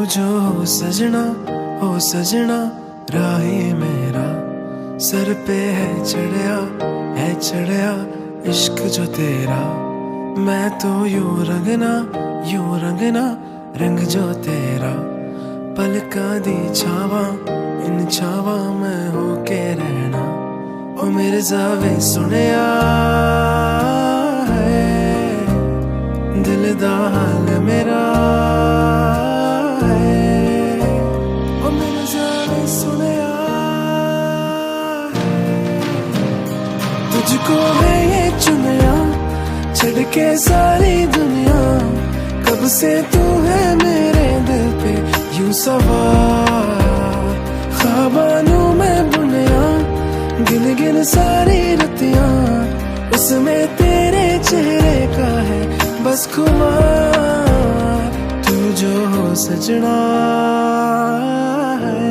जो हो सजना राहे मेरा सर पे है चढ़िया इश्क जो तेरा। मैं तो यूं रंगना रंग जो तेरा। पलका दी छावा इन छावा मैं होके रहना। ओ मेरे जावे सुनिया है दिल दा हाल मेरा है। ओ मेरे जावे सुनिया तुझको है ये चुनिया छड़ के सारी दुनिया। कब से तू है मेरे दिल पे यूं सवार। ख्वाबानू मैं बुनिया गिन गिन सारी रतियां। उसमें तेरे चेहरे का है बस खुमार। तू जो हो सजना है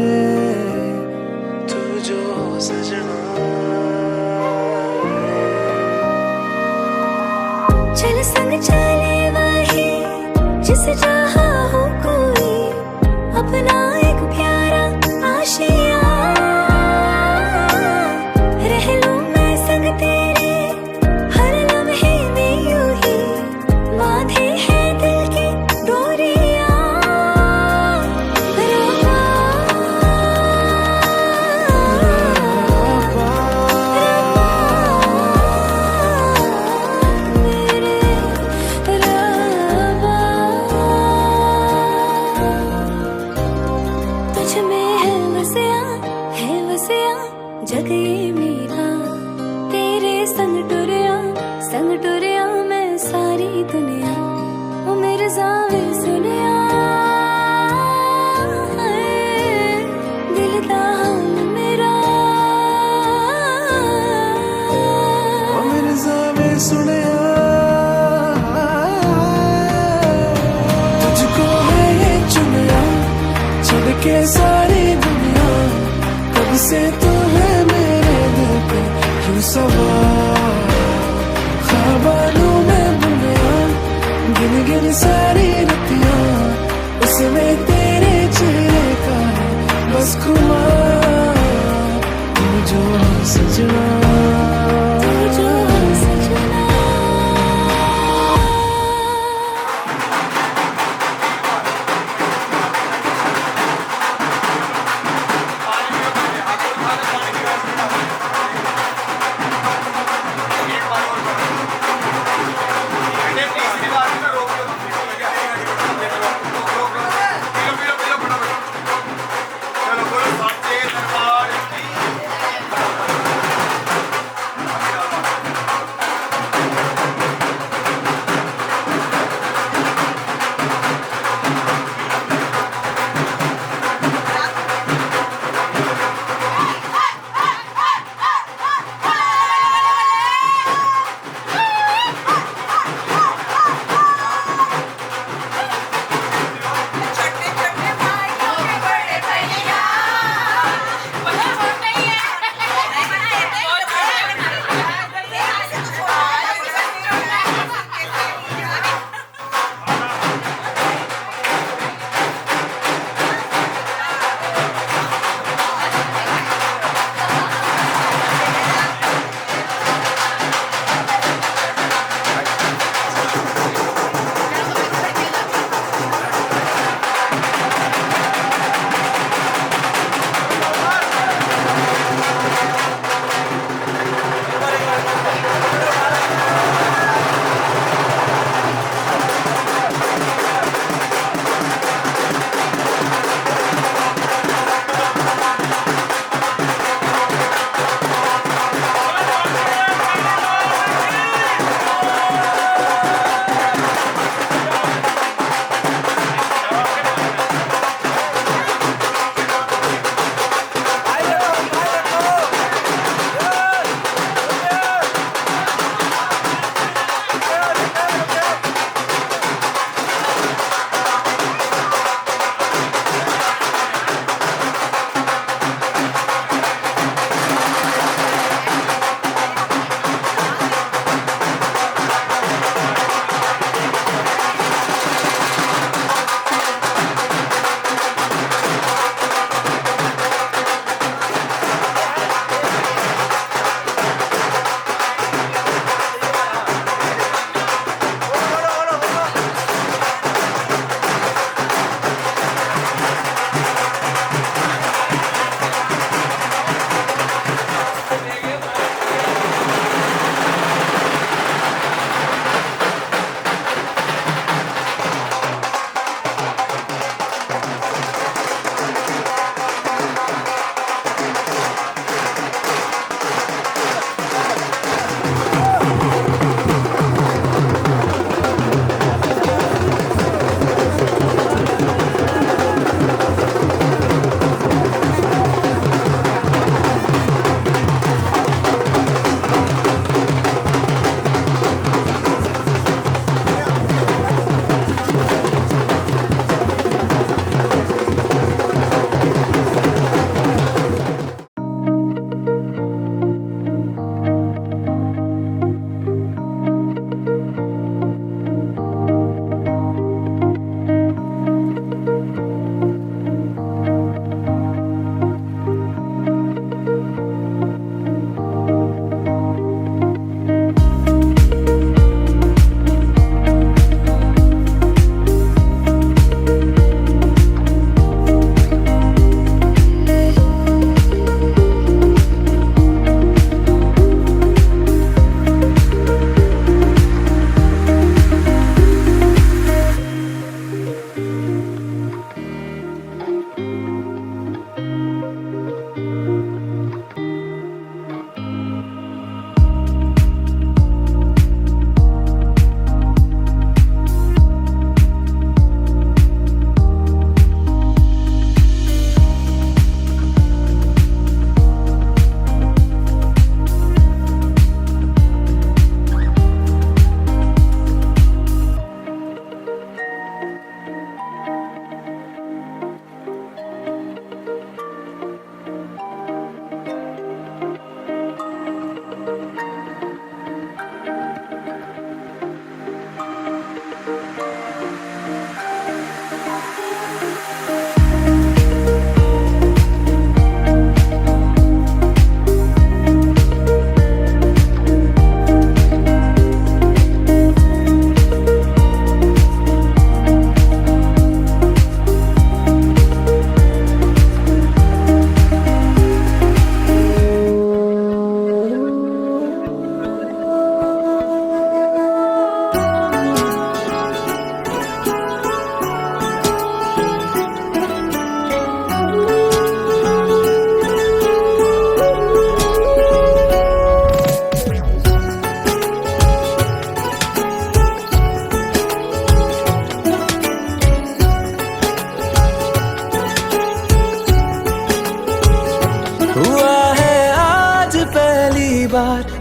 तू जो हो सजना। चल संग चले वही जिस जहाँ हो कोई अपना एक प्यारा आशिया। रह लूं मैं संग तेरे हर लम्हे में यूं ही बांधे हैं दिल की डोरियां। तुझ में है वसिया जग ये मेरा। तेरे संग टुरिया मैं सारी दुनिया। ओ मेरे जावे सुनिया है दिल दा हाल मेरा। ओ मेरे जावे सुनिया तुझको है ये चुनिया छड़ के सारी दुनिया। कब से तू है मेरे दिल पे यूं सवार। ख्वाबानू मैं बुनिया गिन गिन सारी रतियां। उसमें तेरे चेहरे का है बस खुमार। तू जो हो सजना तू जो हो सजना।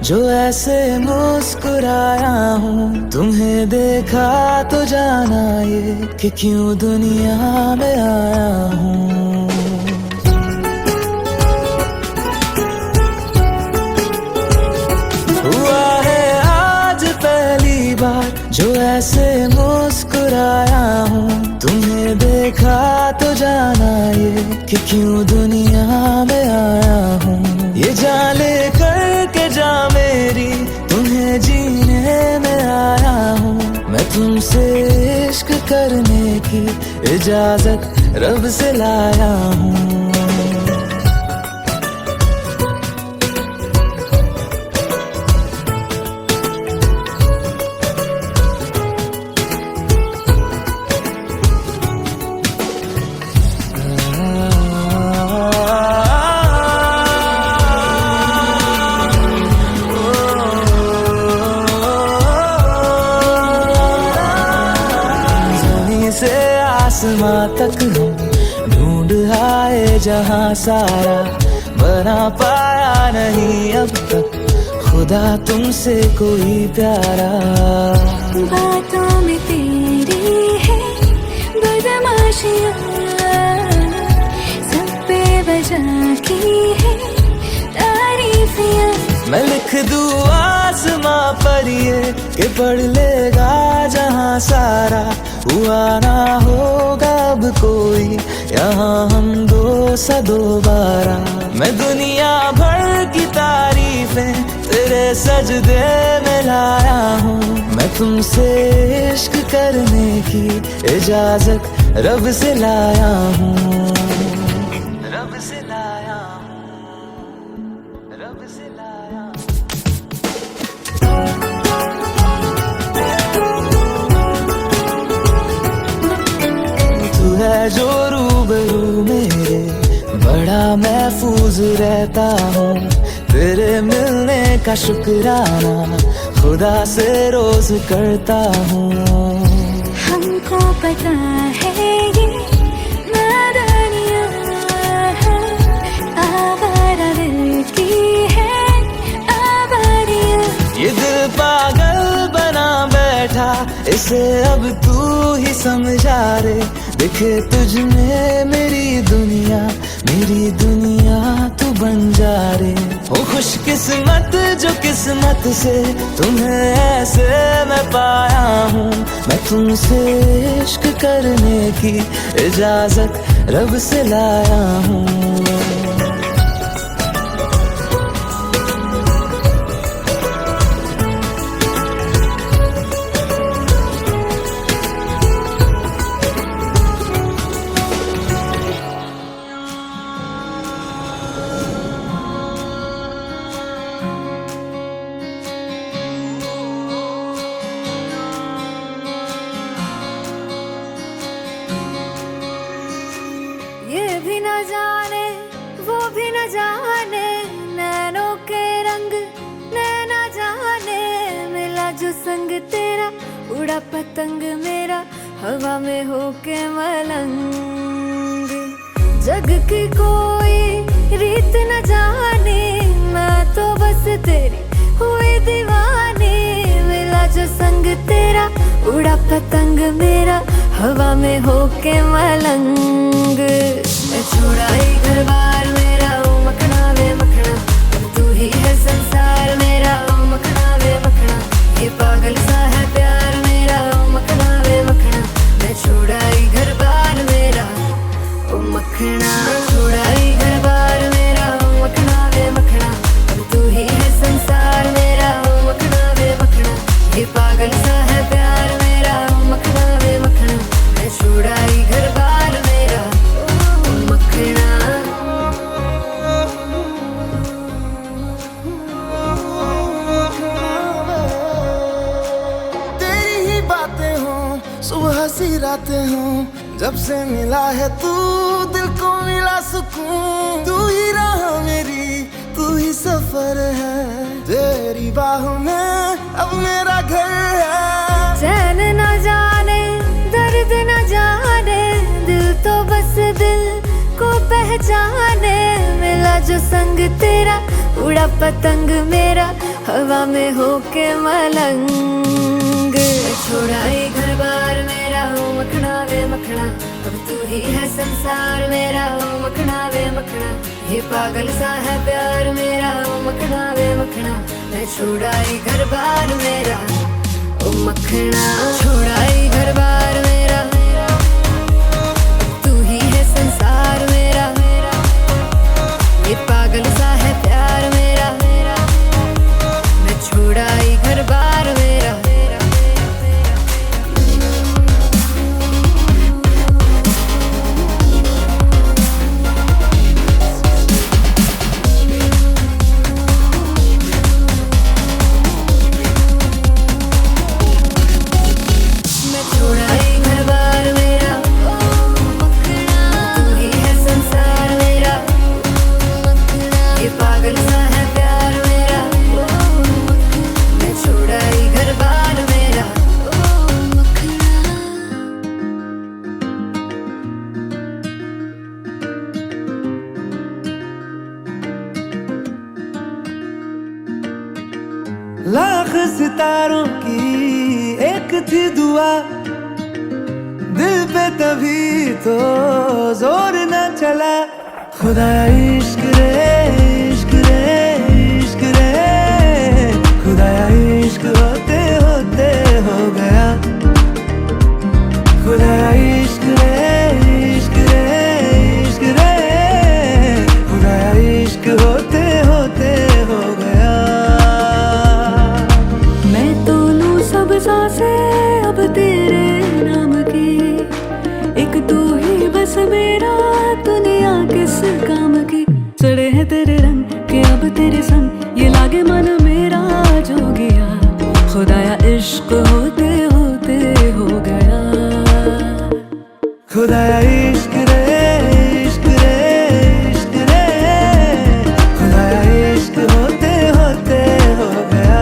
जो ऐसे मुस्कुराया हूँ। तुम्हें देखा तो जाना ये कि क्यों दुनिया में आया हूँ। हुआ है आज पहली बार जो ऐसे मुस्कुराया हूँ। तुम्हें देखा तो जाना ये कि क्यों दुनिया में आया हूँ। ये जान ले करके जा मेरी तुम्हें जीने में आया हूँ। मैं तुमसे इश्क करने की इजाजत रब से लाया हूँ। से आसमां तक हम ढूंढ आए जहां सारा, बना पाया नहीं अब तक खुदा तुमसे कोई प्यारा। बातों में तेरी है बदमाशियाँ, सब पे बजा की है तारीफियाँ। मैं लिख दूँ आसमां पर ये कि पढ़ लेगा जहां सारा। हुआ ना होगा अब कोई यहाँ हम दो सा दोबारा। मैं दुनिया भर की तारीफें तेरे सजदे में लाया हूँ। मैं तुमसे इश्क करने की इजाजत रब से लाया हूँ। रब से लाया हूँ, रब से लाया हूँ। है जो रूबरू मेरे बड़ा महफूज रहता हूँ। तेरे मिलने का शुक्राना खुदा से रोज करता हूँ। हमको पता है ये नादानियाँ है, आवारा दिल की है आवारियाँ। ये दिल पागल बना बैठा इसे अब तू ही समझा रे। दिखे तुझ में मेरी दुनिया तू बन जा रे। हो खुशकिस्मत जो किस्मत से तुम्हें ऐसे मैं पाया हूँ। मैं तुमसे इश्क करने की इजाजत रब से लाया हूँ। ये भी न जाने वो भी न जाने, नैनों के रंग नैना जाने। मिला जो संग तेरा उड़ा पतंग मेरा हवा में होके मलंग। जग की कोई रीत न जाने, मैं तो बस तेरी हुई दीवानी। मिला जो संग तेरा उड़ा पतंग मेरा हवा में होके मलंग। मैं छोड़ा ही घर बार मेरा ओ मखना वे मखना, तू ही है संसार मेरा ओ मखना वे मखना। ये पागल सा है प्यार मेरा ओ मखना वे मखना। मैं छोड़ा ही घर बार मेरा ओ मखना, छोड़ा ही घर बार मेरा ओ मखना वे मखना। तू ही है संसार मेरा ओ मखना वे मखना। ये पागल सा है प्यार मेरा ओ मखना वे मखना। मैं छोड़ा ही घर बार मेरा ओ मखना। तेरी ही बातें हों सुबह सी रातें हों, जब से मिला है तू दिल को मिला सुकून। तू ही राह मेरी तू ही सफर है, तेरी बाहों में अब मेरा घर है। चैन न जाने दर्द न जाने, दिल तो बस दिल को पहचाने। मिला जो संग तेरा उड़ा पतंग मेरा हवा में होके मलंग। छोड़ाई घर बार मेरा हो मखना वे मखना, अब तू ही है संसार मेरा हो मखना वे मखना। ये पागल सा है प्यार मेरा हो मखना वे मखना। मैं छोड़ाई घर बार मेरा ओ मखना, छोड़ाई घर बार मेरा, तू ही है संसार मेरा। ये पागल सा है प्यार मेरा, मैं छोड़ाई घर बार मेरा। लाख सितारों की एक थी दुआ, दिल पे तभी तो जोर न चला। खुदाया इश्क रे इश्क रे इश्क रे, खुदाया इश्क होते होते हो गया। खुदाया इश्क रे इश्क रे इश्क रे, खुदाया इश्क होते होते हो गया। सब सांसें अब तेरे नाम की, एक तू ही बस मेरा दुनिया किस काम की। चढ़े हैं तेरे रंग के अब तेरे संग, ये लागे मन मेरा जो गया। खुदाया इश्क होते होते हो गया। खुदाया इश्क रे इश्क रे इश्क रे, खुदाया इश्क होते होते हो गया।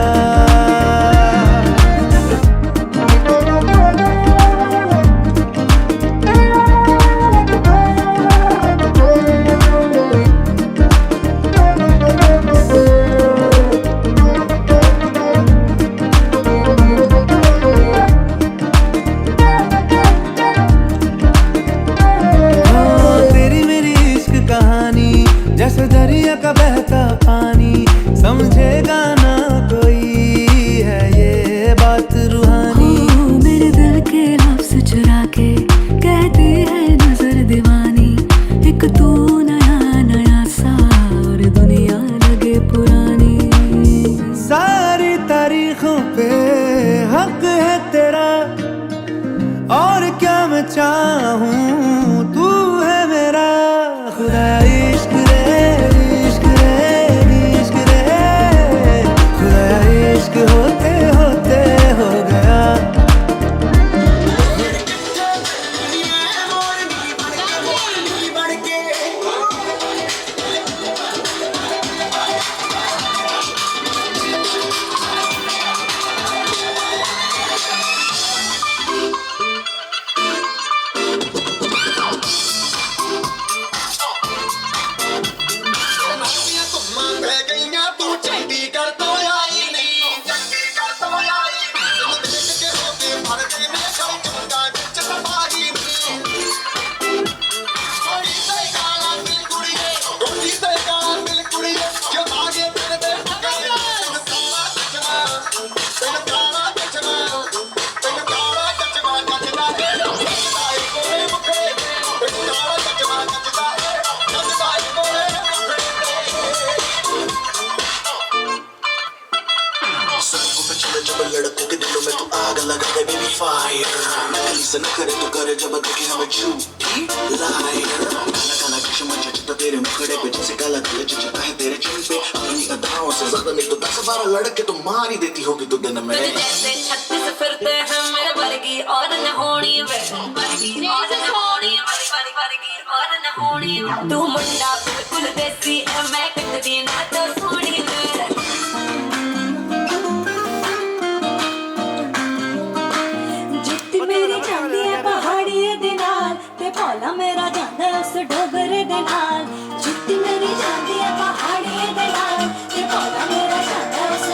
जैसे दरिया का बहता पानी, समझेगा ना कोई है ये बात रूहानी। मेरे दिल के लफ्ज़ चुरा के कहती है नजर दीवानी, एक तू नया नया सा और दुनिया लगे पुरानी। सारी तारीखों पे हक है तेरा, और क्या मैं चाहूँ तू है मेरा। खुदाया इश्क रे इश्क रे इश्क रे, खुदाया इश्क होते होते हो गया। लड़कों के दिलों में तू आग लगा दे बेबी फायर, नकली से न करे तो करे जब देखे हमें झूठी लायर। काला काला कृष्ण जचता तेरे मुखड़े पे, जैसे काला काला जचता है तेरे चिन पे। अपनी अदाओं से ज्यादा नहीं तो 10-12 लड़के तो मार ही देती होगी तू दिन में। जैसे छत से फिरते हैं मेरे वर्गी और न होनी वे, वर्गी और न होनी वर्गी और न होनी। तू मुंडा बिल्कुल देसी है, मैं कितनी ना तो सोनी वे। भोला मेरा जांदा उस डोगरे दे नाल, जुत्ती मेरी जांदी है पहाड़ी दे नाल, ते भोला मेरा जांदा उस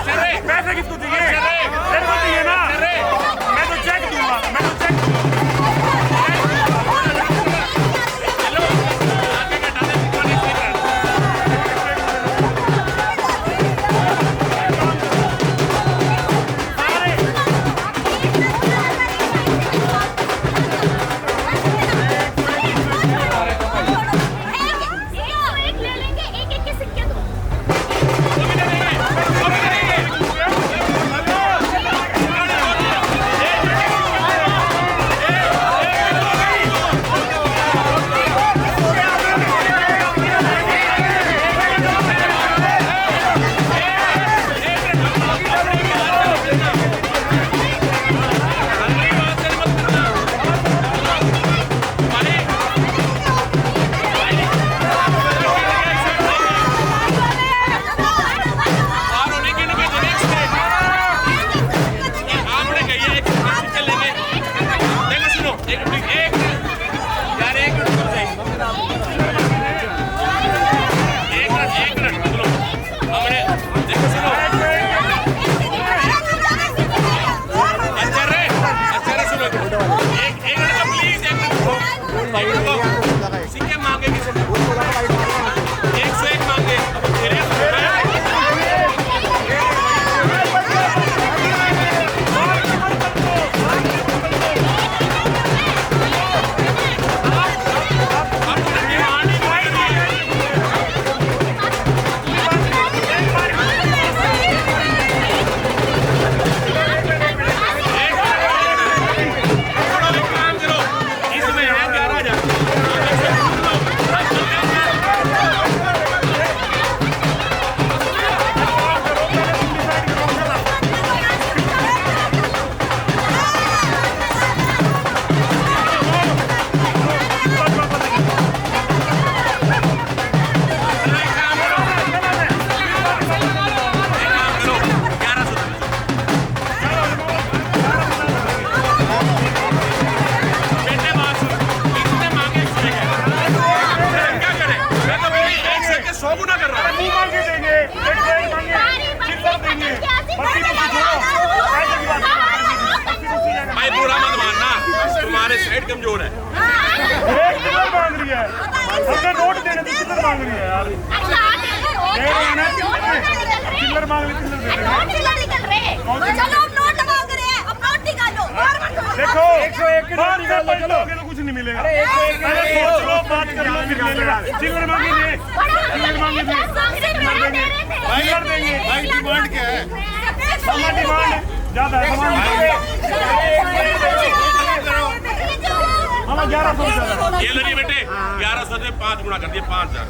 पैसे किसको चाहिए? तेरे को चाहिए ना? मैं तो चेक दूंगा, मैं तो चेक दूंगा। कमजोर है। एक चिल्लर मांग रही है, हमने नोट देने दी, चिल्लर मांग रही है यार। चिल्लर मांग रही, चिल्लर दे रहे। चलो अब नोट मांग रहे हैं, अब नोट निकालो। देखो 101 के नोट निकालो, चलोगे तो कुछ नहीं मिलेगा। अरे सोच लो, बात कर लो, फिर ले लेगा। चिल्लर मांगेंगे, चिल्लर मांगेंगे, चिल्लर देंगे। भाई डिमांड क्या है? हमारा डिमांड ज्यादा है, हमारा 1100। ये लो जी बेटे, 1100 से 5 गुना कर दिए, 5000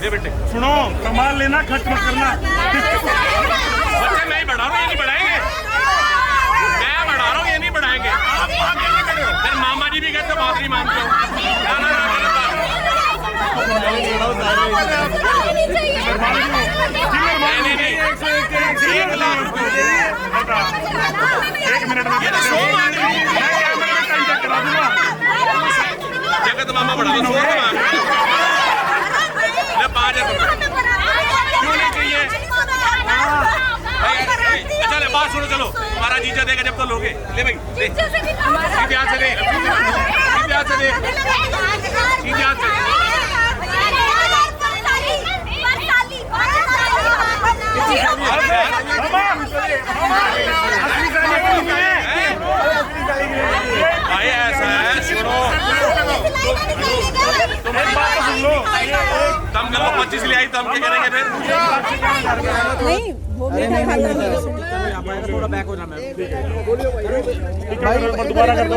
ये बेटे। सुनो, कमाल लेना, खर्च मत करना। बच्चे मैं ही बढ़ा रहा हूँ, ये नहीं बढ़ाएंगे। मैं बढ़ा रहा हूँ, ये नहीं बढ़ाएंगे। फिर मामा जी भी कहते बात नहीं मानते हो। नहीं 1 लाख रुपए। 1 मिनट में करा दूंगा। जगत मामा बढ़ा दो, 100 मांग 5000 क्यों नहीं चाहिए? अच्छा ले बात सुनो, चलो हमारा जीजा देगा जब तो लोगे। ले भाई ले, प्यार से ले, प्यार से ले, प्यार से। भाई ऐसा है, सुनो तुम एक बात तो सुन लो, दम कर लो, 25 ले आई, दम के करेंगे फिर। नहीं वो थोड़ा बैक हो जाना। दोबारा कर दो।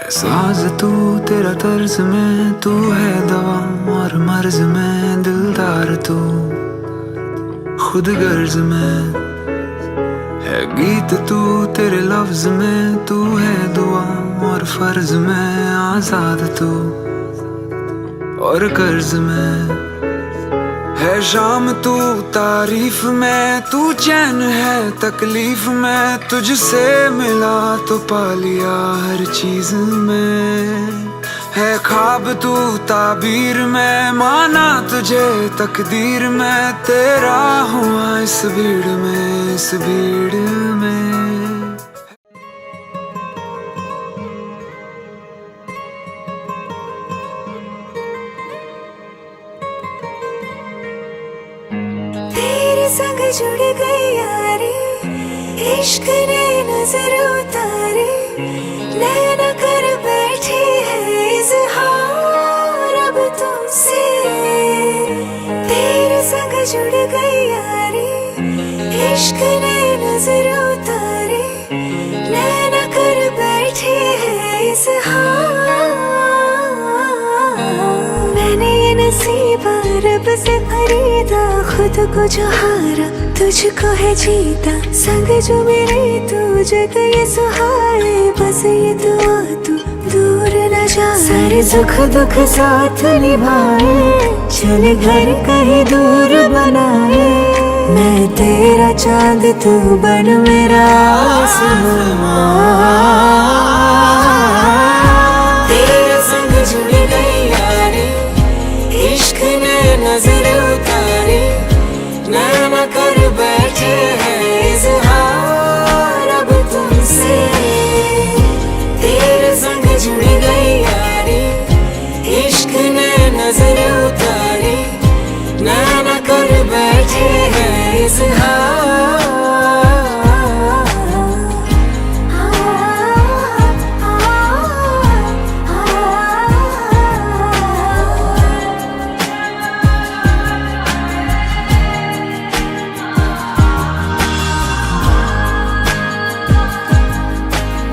साज तू तेरा तर्ज में, तू है दवा और मर्ज में, दिलदार तू खुद गर्ज में है गीत तू, तेरे लफ्ज में तू है दुआ और फर्ज में, आजाद तू और कर्ज में है शाम तू, तारीफ में तू चैन है तकलीफ में, तुझसे मिला तो पा लिया हर चीज में, है ख्वाब तू ताबीर में, माना तुझे तकदीर में, तेरा हुआ इस भीड़ में, इस भीड़ में। संग जुड़ गई यारी, इश्क ने नजर उतारी, नैना कर बैठी है इज़हार अब तुमसे। तेरे संग जुड़ गई यारी, इश्क ने नजर उतारी, नैना कर बैठी है इज़हार। मैंने ये नसीब रब से खरीदा, खुद को जो हारा तुझको है जीता, संग जो मेरे तू जग ये सुहाए, बस ये दुआ तू दूर न जा, सारे सुख दुख साथ निभाए, चले घर कहीं दूर बनाए, मैं तेरा चांद तू बन मेरा आसमां। तेरे संग जुड़ गई यारी, इश्क ने नजर उतारी, नैना कर बैठे हैं इज़हार अब तुमसे। तेरे संग जुड़ गई यारी, इश्क ने नजर उतारी, नैना कर बैठे हैं इज़हार।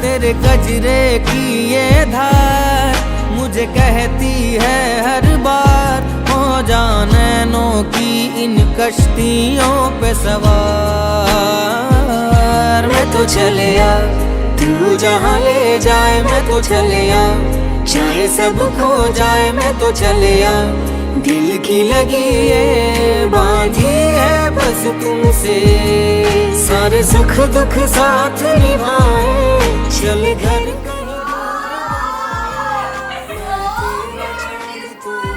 तेरे गजरे की ये धार मुझे कहती है हर बार, हो जा नैनों की इन कश्तियों पे सवार। मैं तो चले आ, तू जहाँ ले जाए मैं तो चले आ, चाहे सब खो जाए मैं तो चले आ, दिल की लगी है बांधी है बस तुमसे, सारे सुख दुख साथ निभाए, चल घर तू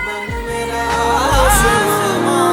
बन मेरा आसमां।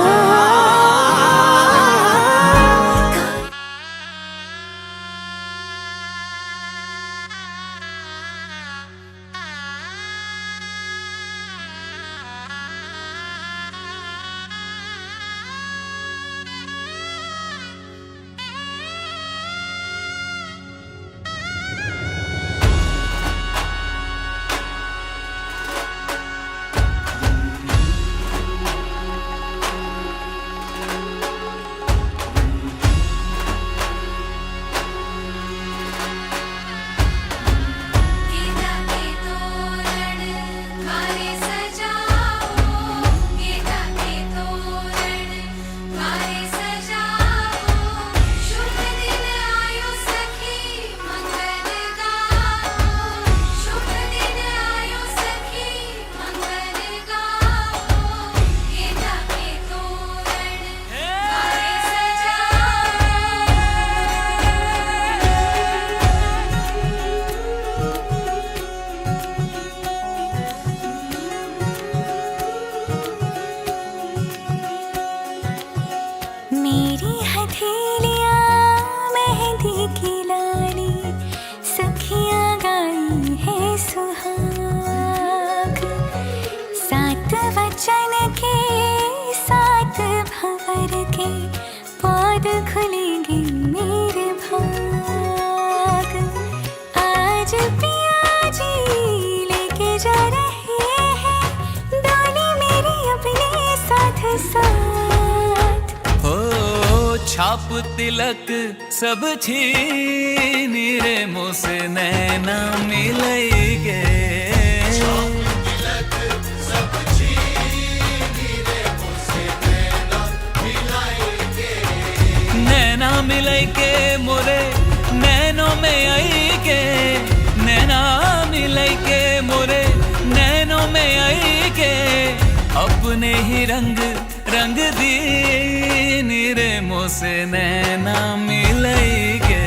वचन के साथ भंवर के पौध खुलेंगे मेरे भाग। आज पिया जी लेके जा रहे हैं डोली मेरी अपने साथ साथ। हो छाप तिलक सब छीन रे मुझसे नैना मिलेगे। मिलई के मोरे नैनों में आई के, नैना मिलई के मोरे नैनों में आई के, अपने ही रंग रंग दी नीरे मोह से नैना मिलई के।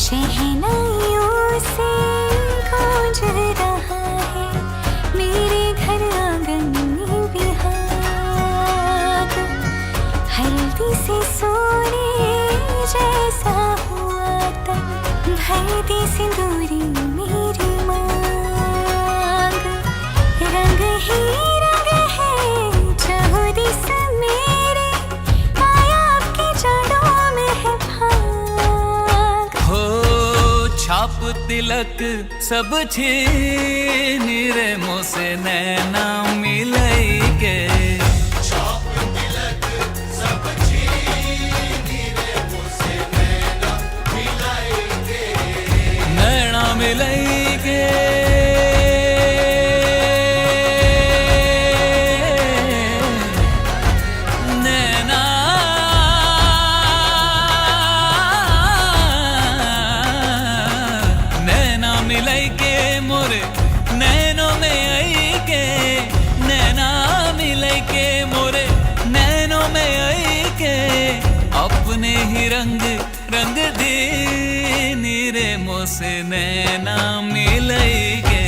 शहनाइयों से गूंज रहा है मेरे घर आंगन में बिहार, हल्दी से सोने जैसा हुआ तब भर दी सिंदूरी मेरी मांग, रंग ही रंग है चौधरी सा मेरे, आया आपकी जड़ों में है भाग। हो छाप तिलक सब छीन रे मोह से नैना मिलई के। नैना मिलई के नैना नैना मिलई के मोरे नैनों में आई के, नैना मिलई के मोरे नैनों में आई के, अपने ही रंग रंग दी नीरे मोह से नैना मिलई के।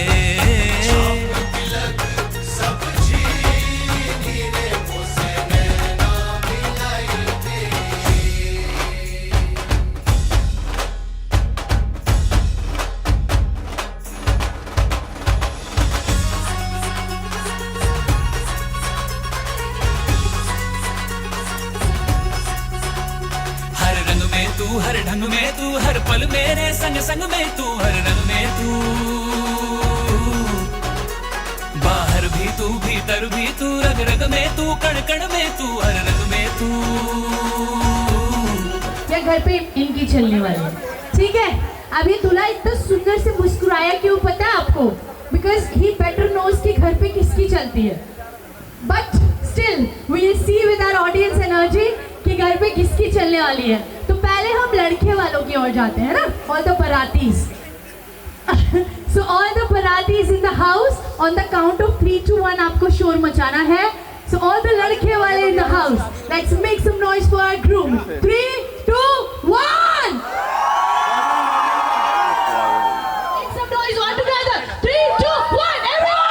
हर रंग में तू, हर ढंग में तू, हर पल मेरे संग संग में तू, हर रंग में तू, बाहर भी तू भीतर भी तू, रग रग में तू, कण कण में तू, हर रंग में तू। क्या घर पे इनकी चलने वाली है, ठीक है। अभी दूल्हा इतना सुंदर से मुस्कुराया क्यों पता है आपको? बिकॉज ही बेटर नोज कि घर पे किसकी चलती है। But still we will see with our audience energy कि घर पे किसकी चलने वाली है। तो पहले हम लड़के वालों की ओर जाते हैं ना, all the baratis. So all the baratis in the house, on the count of 3 to 1 आपको शोर मचाना है। सो ऑल द लड़के वाले in the house, let's make some noise for our groom. 3, 2, 1। Make some noise all together. 3, 2, 1. Everyone!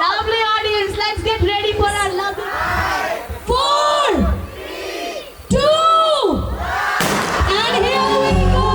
Lovely audience, let's get ready for our lovely 4, 3, 2, and here we go.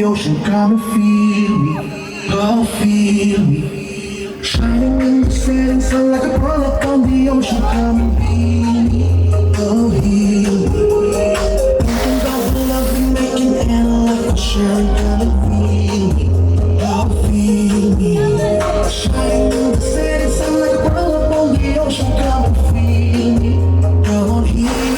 ocean, come and feel me, oh feel me. Shining in the setting sun like a pearl upon the ocean, come and heal me, oh heal me. Thinking about the love we making and love for sharing, come and feel me, oh feel me. Shining in the setting sun like a pearl upon the ocean, come and feel me, come on heal me.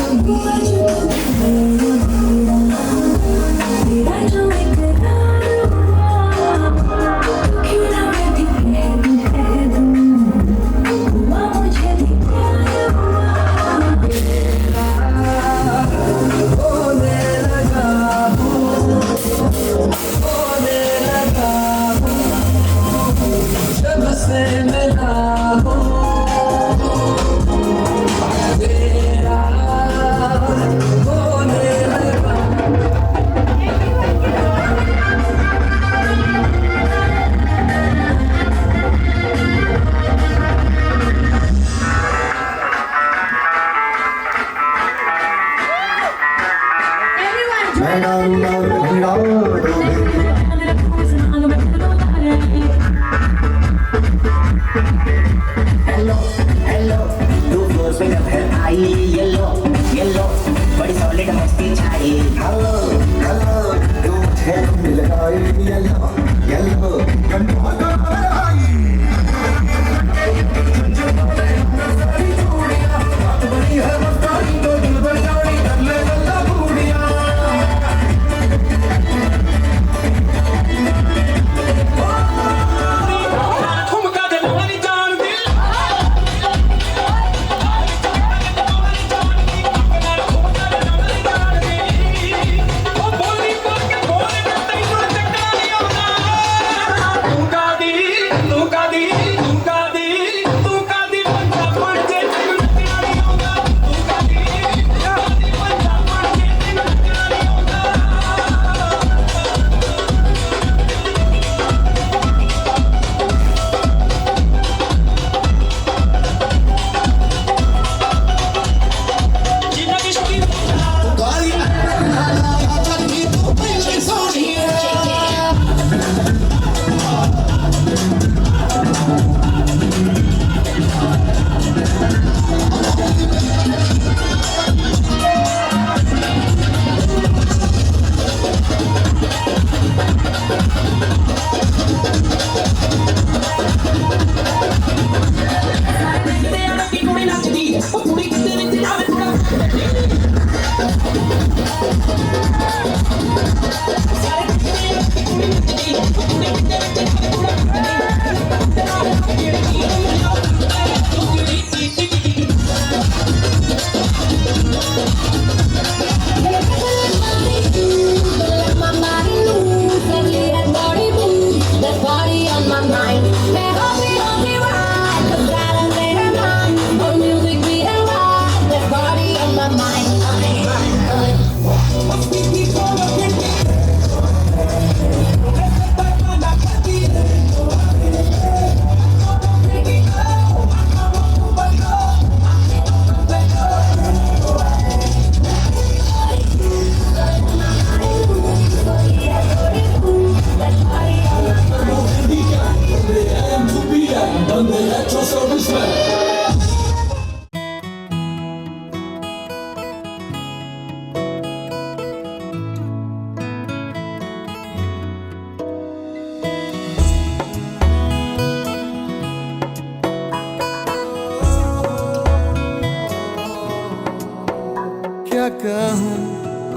क्या कहूँ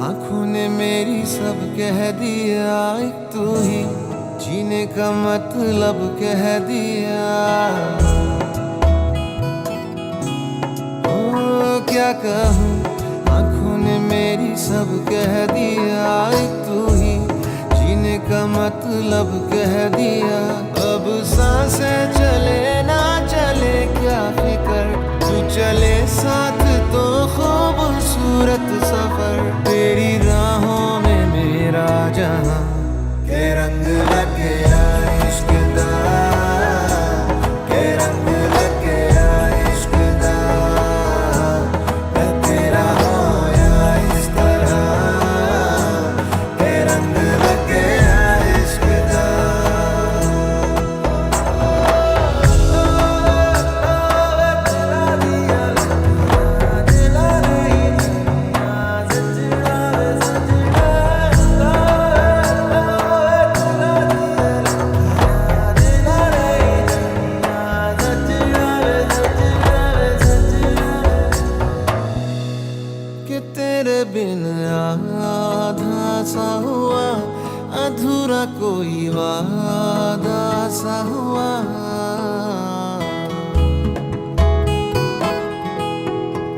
आँखों ने मेरी सब कह दिया, एक तू ही जीने का मतलब कह दिया। ओ क्या कहूँ आँखों ने मेरी सब कह दिया, एक तू ही जीने का मतलब कह दिया। अब सांसें चले ना चले क्या फिकर, तू चले साथ तो खूबसूरत सफर। तेरी राहों में मेरा जहां के रंग लग गया इश्क दा, के रंग लग गया इश्क दा। मैं तेरा होया इस तरह के रंग लग गया कोई वादा सा हुआ,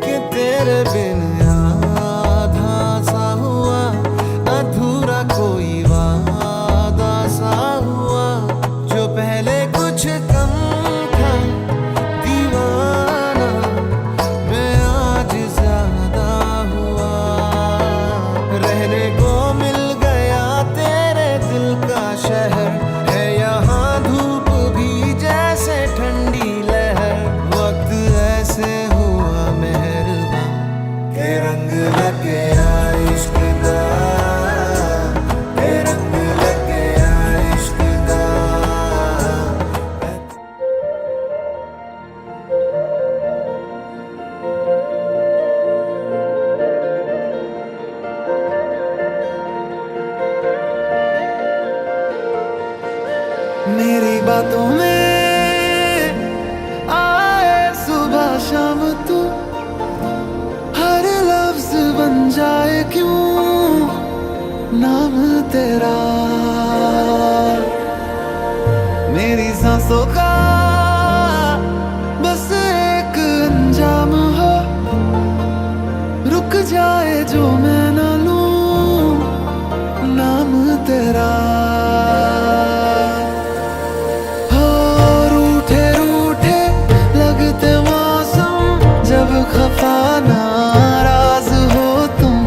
कि तेरे बिन आधा सा हुआ, अधूरा कोई वादा सा हुआ, जो पहले कुछ कम था दीवाना, मैं आज ज्यादा हुआ। रहने को मिल गया तेरे दिल का शहर, है यहाँ धूप भी जैसे ठंडी लहर। वक्त ऐसे हुआ मेहरबान के रंग लग गया इश्क दा, के रंग लग गया इश्क दा। मेरी बातों में आए सुबह शाम तू, हर लफ्ज बन जाए क्यों नाम तेरा। मेरी सांसों का बस एक अंजाम हो, रुक जाए जो मैं ना लूं नाम तेरा। खफा नाराज हो तुम,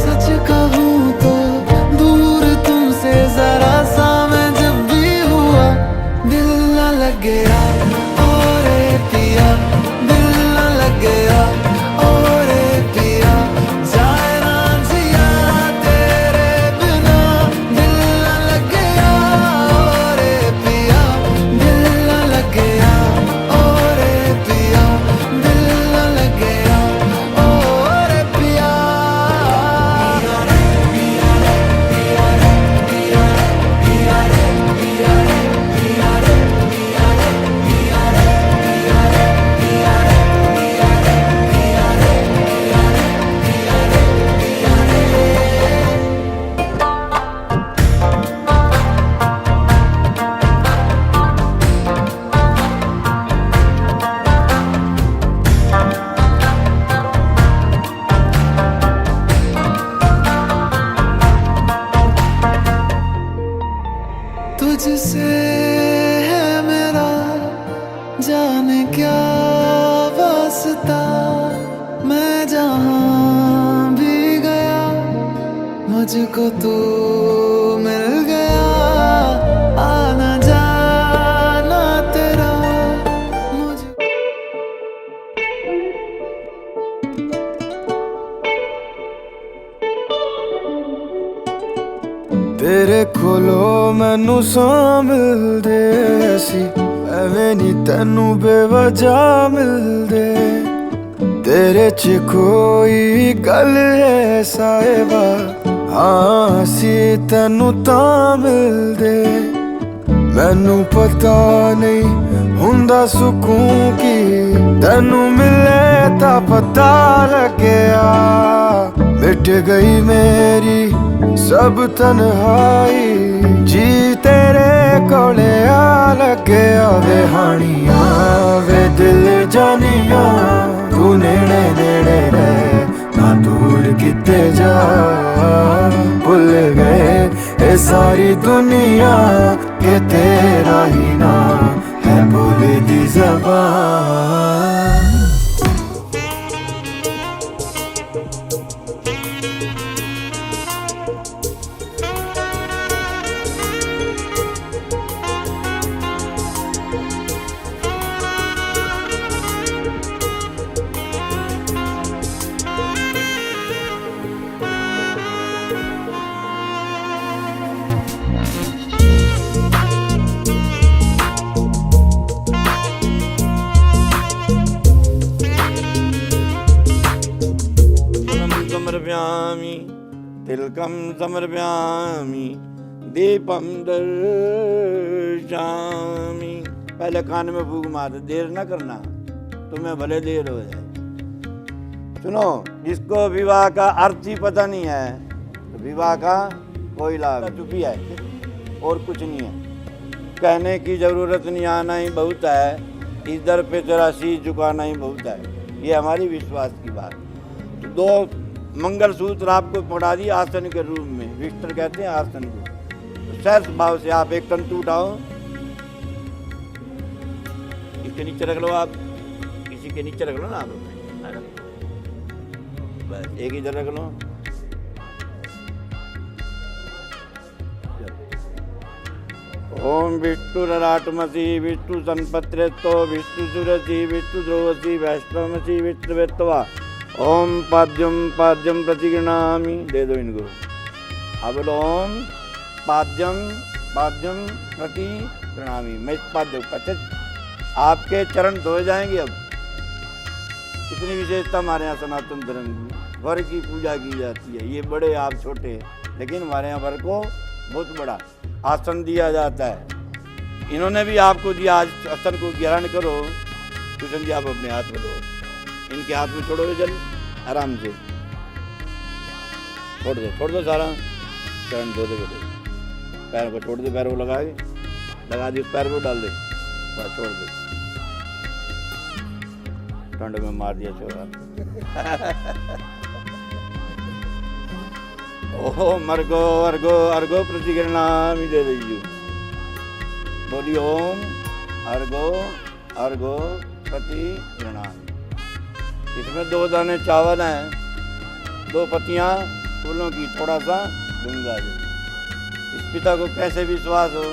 सच कहूँ तो दूर तुमसे जरा सा मैं जब भी हुआ, दिल न लग गया और पिया, दिल न लग गया और पिया, जाए ना जिया तेरे बिना, दिल न लग गया और पिया, दिल न लग गया और पिया, दिल न लग गया और पिया। तुझसे है मेरा जाने क्या वास्ता, मैं जहाँ भी गया मुझको तू मिल गया, आना जाना तेरा मुझे। तेरे कोलो मैनू सौ मिलदे सी, एवें नी तैनू बेवजह मिलदे। तेरे च कोई गल है साहिबा, हाँ सी तैनू तां मिलदे। मैनू पता नहीं हुंदा सुकून की, तैनू मिले तां पता लग्या। मिट गई मेरी सब तन्हाई, जी तेरे कोले आ लगे। वे हानिया वे दिल जानिया, तू नेड़े नेड़े रहे ना दूर किते जा। भुल गए ये सारी दुनिया के तेरा ही नाम है बोले दी ज़बान। समर्पयामि तिलकम समर्पयामि दीपम दर्शयामि। पहले कान में फूंक मार, देर ना करना, तुम्हें भले देर हो जाए। सुनो, इसको विवाह का अर्थ ही पता नहीं है तो विवाह का कोई लाभ, चुपी है। और कुछ नहीं है। कहने की ज़रूरत नहीं, आना ही बहुत है, इस दर पे तेरा शीश झुकाना ही बहुत है। ये हमारी विश्वास की बात। 2 मंगलसूत्र आपको पकड़ा दिए आसन के रूप में, विष्टर कहते हैं आसन को। तो सहर्ष भाव से आप एक तंतु उठाओ, इसके नीचे रख लो, आप किसी के नीचे रख लो ना, आप बस एक इधर रख लो। ओम विष्णु रराटमसी विष्णु संपत्रेतो विष्णु सुरसी विष्णु ध्रुवसी वैष्णवसी विष्णुवेत्वा ओम पाद्यम पाद्यम प्रतिगृणामि। दे दो इनको। अब बोलो ओम पाद्यम पाद्यम प्रतिगृणामि। मैं इस पाद्य आपके चरण धोए जाएंगे। अब कितनी विशेषता हमारे यहाँ सनातन धर्म की, वर की पूजा की जाती है। ये बड़े आप छोटे, लेकिन हमारे यहाँ वर को बहुत बड़ा आसन दिया जाता है। इन्होंने भी आपको दिया, आज आसन को ग्रहण करो। कृष्ण जी आप अपने हाथ में लो, इनके हाथ में छोड़ो जल, आराम से छोड़ दो सारा। चरण धो दे बेटे, पैर को छोड़ दे, पैर को लगा दे, उस पैर को डाल दे, बस छोड़ दे। ठंड में मार दिया छोरा। ओम अर्गो अर्गो अर्गो प्रतिगृणामि। दे दीजिए। बोलिए ओम अर्गो अर्गो प्रतिगृणामि। इसमें 2 दाने चावल हैं, 2 पत्तियां फूलों की, थोड़ा सा गंगा जल। इस पिता को कैसे विश्वास हो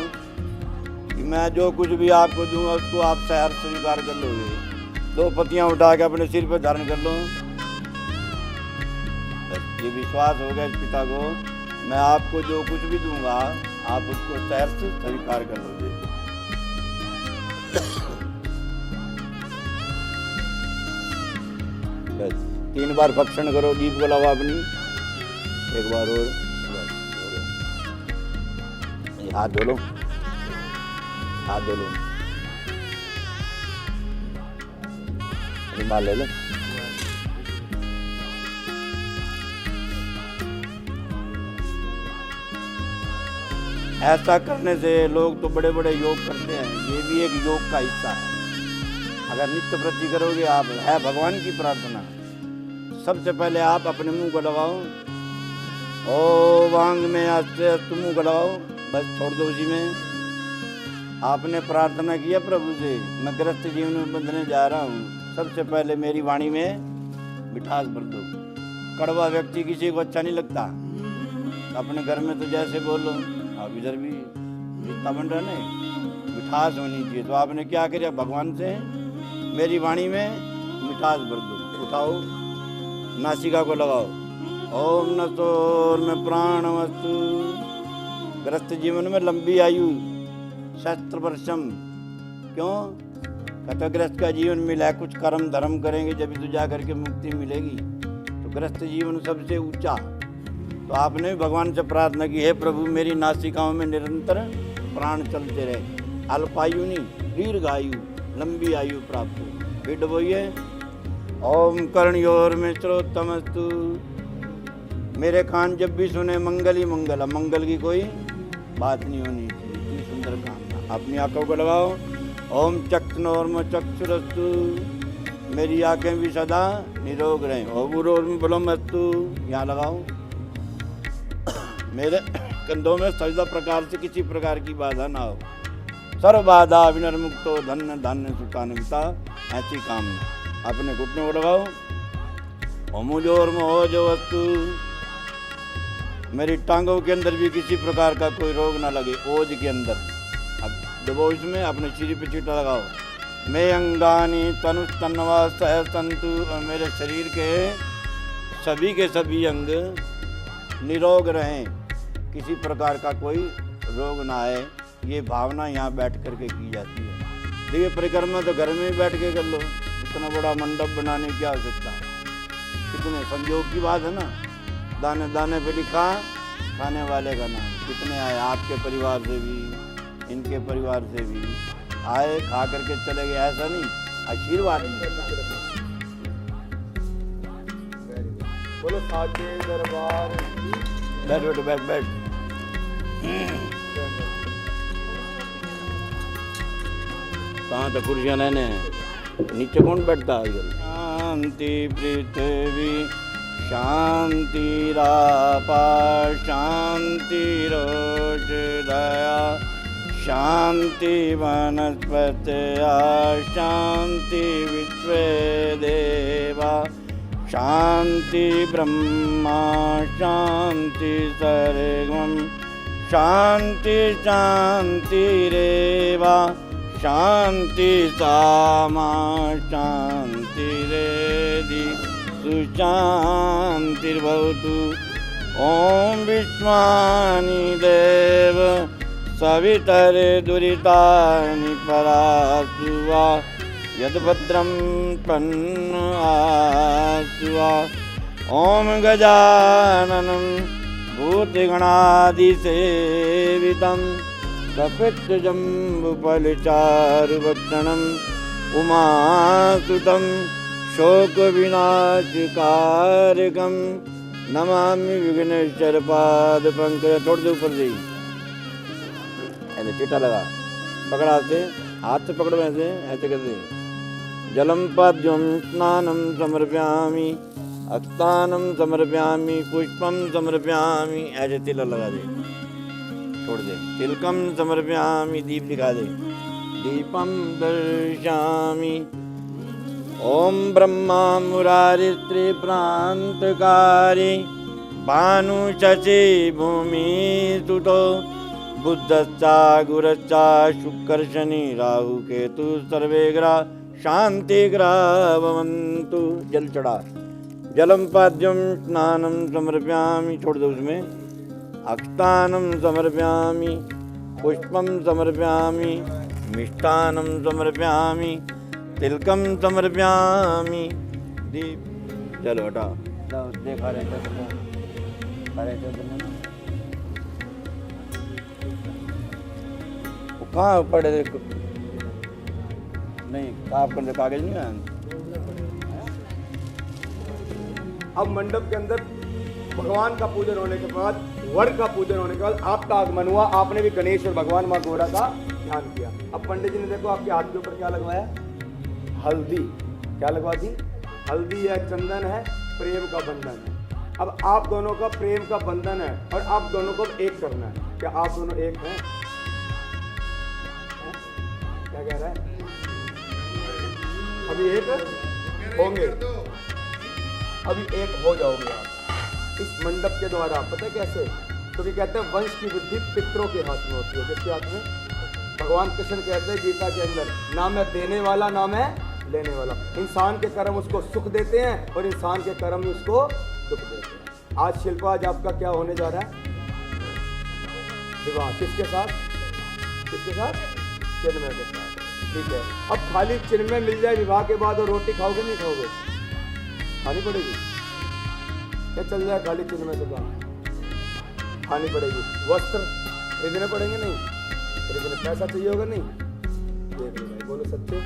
कि मैं जो कुछ भी आपको दूंगा उसको आप सहर्ष स्वीकार कर लोगे। 2 पत्तियां उठा के अपने सिर पर धारण कर लो। ये विश्वास हो गया इस पिता को, मैं आपको जो कुछ भी दूंगा आप उसको सहर्ष स्वीकार कर लोगे। बस 3 बार भक्षण करो, दीप को लाओ अपनी, एक बार और, बस हाथ धो लो, हाथ धो लो, रुमाल ले लो। ऐसा करने से लोग तो बड़े बड़े योग करते हैं, ये भी एक योग का हिस्सा है। अगर नित्य प्रति करोगे आप, है भगवान की प्रार्थना। सबसे पहले आप अपने मुंह को लगाओ, ओ वांग में आस्ते तुम मुंह को लगाओ, बस छोड़ दो उसी में। आपने प्रार्थना किया प्रभु से, मैं ग्रस्त जीवन में बंधने जा रहा हूँ, सबसे पहले मेरी वाणी में मिठास भर दो। कड़वा व्यक्ति किसी को अच्छा नहीं लगता। अपने घर में तो जैसे बोलो, आप इधर भी जितना बन रहा है मिठास होनी चाहिए। तो आपने क्या किया, भगवान से मेरी वाणी में मिठास भर दो। उठाओ, नासिका को लगाओ, ओम नसोर में प्राण वस्तु। ग्रस्त जीवन में लंबी आयु, 60 वर्षम। क्यों कहते, ग्रस्त का जीवन मिला है, कुछ कर्म धर्म करेंगे जब तो जा करके मुक्ति मिलेगी। तो ग्रस्त जीवन सबसे ऊंचा। तो आपने भी भगवान से प्रार्थना की, हे प्रभु मेरी नासिकाओं में निरंतर प्राण चलते रहे, अल्पायु नहीं दीर्घायु, लंबी आयु प्राप्त हो। फिर डबोइए, ओम कर्णयोर में श्रोतमस्तु। मेरे कान जब भी सुने मंगल ही मंगल, मंगल की कोई बात नहीं होनी चाहिए। इतनी सुंदर कामना। अपनी आंखों को लगाओ, ओम चक्षुर्म चक्षुरस्तु। मेरी आंखें भी सदा निरोग रहें। ओम बलमस्तु, यहाँ लगाओ। मेरे कंधों में सजदा प्रकार से किसी प्रकार की बाधा ना हो। सर्व बाधा विनिर्मुक्तो धन्य धन्य सुखान्विता, ऐसी कामना। अपने घुटनों को लगाओ, ओमुजोर मोहजो वस्तु। मेरी टांगों के अंदर भी किसी प्रकार का कोई रोग ना लगे, ओज के अंदर। अब दबो इसमें, अपने सिर पे चीटा लगाओ। मैं अंगानी तनुस्तन्वा सह संतु। और मेरे शरीर के सभी अंग निरोग रहें, किसी प्रकार का कोई रोग ना आए। ये भावना यहाँ बैठ करके की जाती है। देखिए परिक्रमा तो घर में ही बैठ के कर लो, इतना बड़ा मंडप बनाने की आवश्यकता। कितने संयोग की बात है ना। दाने दाने पे लिखा खाने वाले का नाम। कितने आए आपके परिवार से भी, इनके परिवार से भी आए, खा करके चले गए, ऐसा नहीं, आशीर्वाद मिलता। बोलो साचे दरबार। बैठ बैठ बैठ बैठ। कहाँ तक कुर्सियाँ रहने हैं, नीचे कौन बैठता है आजकल। शांति पृथ्वी शांतिरापा शांतिरोष दया शांति वनस्पतया शांति विश्वे देवा शांति ब्रह्मा शांति सर्वं शांति शांतिरेवा शांति सामा शांतिरेधि सुशांतिर्भवतु। ओम विश्वानि देव सवितरे दुरितानि परासु वा यद्भद्रं तन्नआसु वा। ओम गजाननं भूतगणादिसेवितं कपित्थजम्बुफलचारुभक्षणम् उमासुतं शोकविनाशकारकं नमामि विघ्नेश्वर पाद पंकज। थोड़ी देर ऊपर से ऐसे चिट्टा लगा, पकड़ा से हाथ से पकड़ो, ऐसे करते। जलम पाद्यम स्नानम समर्पयामि अक्तानम समर्पयामि पुष्पम समर्पयामि, ऐसे तिलक लगा दे, छोड़ दे। तिलकम समर्पयामि, दीप दिखा दे, दीपम दर्शयामि। ओम ब्रह्मा मुरारी त्रिप्रांतकारी भानु शशि भूमि सुतो बुद्धश्चा गुरश्चा शुक्र शनि राहु केतु सर्वे ग्रह शांति ग्रह भवन्तु। जल चढ़ा, जलम पाद्यम स्नानम समर्पयामि, छोड़ दो उसमें। अक्तानम समर्पयामि पुष्पम समर्पयामि मिष्टान्नं समर्पयामि तिलकम समर्पयामि। दीप चलो हटा देखा रहे थे कहाँ पड़े थे? नहीं साफ करने कागज नहीं आया। अब मंडप के अंदर भगवान का पूजन होने के बाद, वर का पूजन होने के बाद आपका आगमन हुआ। आपने भी गणेश और भगवान माँ गौरा का ध्यान किया। अब पंडित जी ने देखो आपके हाथ के ऊपर क्या लगवाया, हल्दी। क्या लगवा दी? हल्दी है, चंदन है, प्रेम का बंधन है। अब आप दोनों का प्रेम का बंधन है और आप दोनों को एक करना है। क्या आप दोनों एक हैं? क्या कह रहा है? अभी एक होंगे, अभी एक हो जाओगे आप इस मंडप के द्वारा। पता है कैसे? तो भी कहते हैं वंश की वृद्धि पितरों के हाथ में होती है। किसके हाथ में? भगवान कृष्ण कहते हैं गीता के अंदर, ना मैं देने वाला ना मैं लेने वाला। इंसान के कर्म उसको सुख देते हैं और इंसान के कर्म उसको दुख देते हैं। आज शिल्पा, आज आपका क्या होने जा रहा है? विवाह। किसके साथ? किसके साथ? चिन्मय के साथ। ठीक है, अब खाली चिन्मय मिल जाए विवाह के बाद और रोटी खाओगे नहीं खाओगे? खानी पड़ेगी। क्या चल जाए खाली चिन्मय के बाद? खानी पड़ेगी। वस्त्र खरीदने पड़ेंगे नहीं? खरीदने पैसा चाहिए होगा नहीं? देख लो भाई, बोलो सच्चे।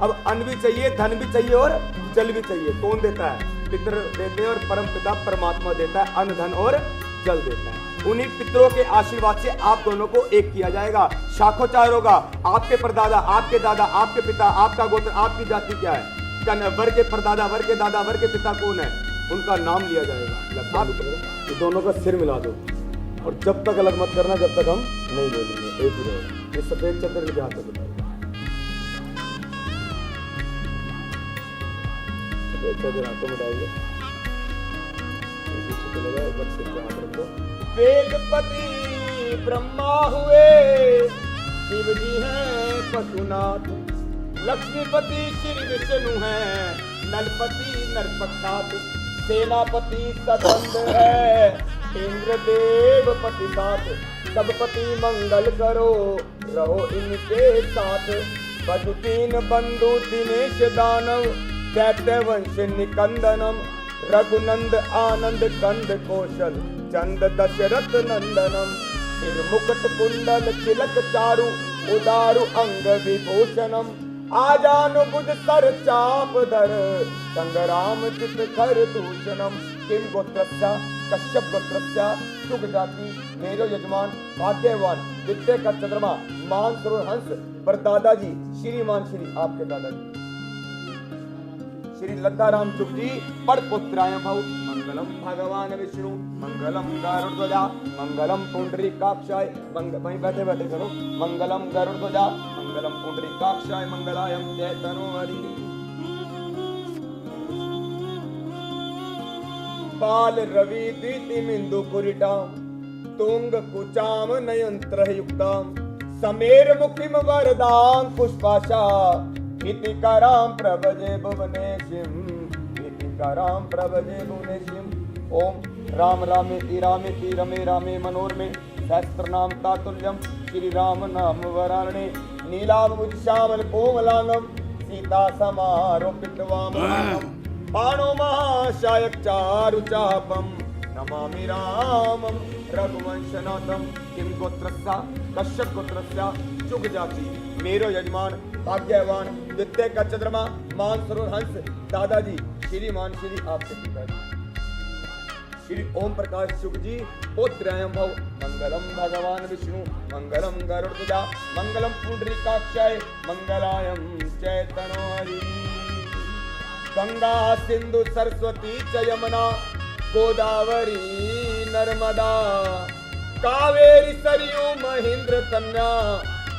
अब अन्न भी चाहिए, धन भी चाहिए और जल भी चाहिए। कौन देता है? पितर देते हैं और परम पिता परमात्मा देता है, अन्न धन और जल देता है। उन्हीं पितरों के आशीर्वाद से आप दोनों को एक किया जाएगा। शाखोचार होगा। आपके परदादा, आपके दादा, आपके पिता, आपका गोत्र, आपकी जाति क्या है, वर के परदादा, वर के दादा, वर के पिता कौन है, उनका नाम लिया जाएगा। आप ये दोनों का सिर मिला दो और जब तक अलग मत करना, जब तक हम नहीं बोलेंगे, एक ही रहेगा। ये सफेद चंद्र के हाथ में बताएगा, सफेद चंद्र हाथों में डालेंगे। वेदपति ब्रह्मा हुए, शिव जी हैं पशुनाथ, लक्ष्मीपति श्री विष्णु हैं, नलपति नरपतनाथ, सेनापति सदंद है, इंद्रदेव पति साथ, सबपति मंगल करो रहो इनके साथ। बजुतीन बंधु दिनेश दानव, दैत्य वंश निकंदनम, रघुनंद आनंद कंद कौशल, चंद दशरथ नंदनम, सिर मुकुट कुंडल तिलक चारु, उदारु अंग विभूषणम, आजान बुध सर चाप धर संग्राम चित खर दूषणम किम गोत्रस्य कश्यप गोत्रस्य शुभ जाति मेरो यजमान भाग्यवान विद्या का चंद्रमा मान सरोवर हंस पर दादाजी श्रीमान श्री आपके दादाजी श्री लद्दाराम चुप जी पड़ पुत्राय भव मंगलम भगवान विष्णु मंगलम गरुड़ध्वजा मंगलम पुंडरीकाक्षाय वहीं बैठे बैठे करो मंगलम गरुड़ध्वजा मंगलम पुंडरीकाक्षाय मंगलायम चैतनो हरि बाल रवि दीति मिंदु कुरिटाम तुंग कुचाम नयंत्र युक्ताम समेर मुखिम वरदां पुष्पाशा इतिकाराम प्रभजे भुवनेशिम इतिकाराम प्रभजे भुवनेशिम ओम राम रामेति रामेति रमे रामे मनोरमे सहस्त्र नाम तातुल्यम श्री राम नाम वराणे नीलाभुज श्यामल कोमलांगम सीता समारोपित वामनांगम बाणो महाशायक चारु चापम नमामि रामम रघुवंशनाथम किम गोत्रस्य कश्यप गोत्रस्य शुभ जाति मेरो यजमान भाग्यवान द्वितीय का चंद्रमा मान सरोवर हंस दादाजी श्रीमान श्री आपके पिताजी श्री ओम प्रकाश शुभ जी पुत्रयं भव मंगलम भगवान विष्णु मंगलम गरुड़ध्वजा मंगलम पुंडरीकाक्षाय मंगलायम चैतनो हरि गंगा सिंधु सरस्वती च यमुना गोदावरी नर्मदा कावेरी सरयू महेंद्र कन्या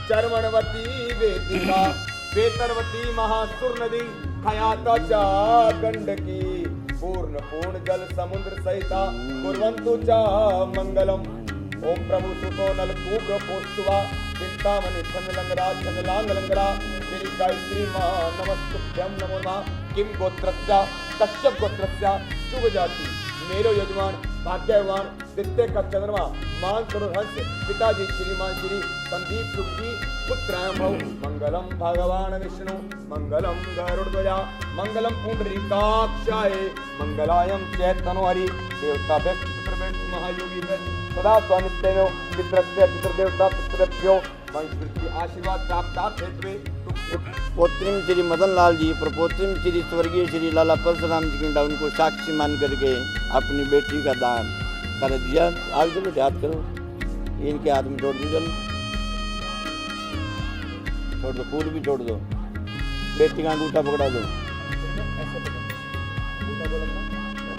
चर्मणवती वेदिका वेतरवती महासुर नदी खयाता चा गंडकी पूर्ण पूर्ण जल समुद्र सहिता कुर्वन्तु चा मंगलम ओम प्रभु सुतो नल कूप पोस्तुवा चिंतामणि छंद लंगरा छंद लांग लंगरा श्री गायत्री मां नमस्तुभ्यं नमो नमः किम गोत्रस्य कश्यप गोत्रस्य शुभ जाति मेरो यजमान भाग्यवान द्वितीय का चंद्रमा मान सरोवर हंस पिताजी श्रीमान श्री संदीप सुख जी पुत्रायं भव मंगलम भगवान विष्णु मंगलम गरुड़ध्वजा मंगलम पुंडरीकाक्षाय मंगलायम चैतनो हरि देवता व्यक्त पितृव्यक्त महायोगी व्यक्त सदा स्वामित्वेनो पितृस्य पितृदेवता पितृभ्यो वंशवृद्धि आशीर्वाद प्राप्त हेतु पोत्रिम श्री मदन लाल जी प्रपोत्रिम श्री स्वर्गीय श्री लाला परशुराम जी की उनको साक्षी मान करके अपनी बेटी का दान कर दिया। आगे चलो याद करो इनके हाथ में छोड़ दो, चलो छोड़ दो, फूल भी छोड़ दो, बेटी का अंगूठा पकड़ा दो,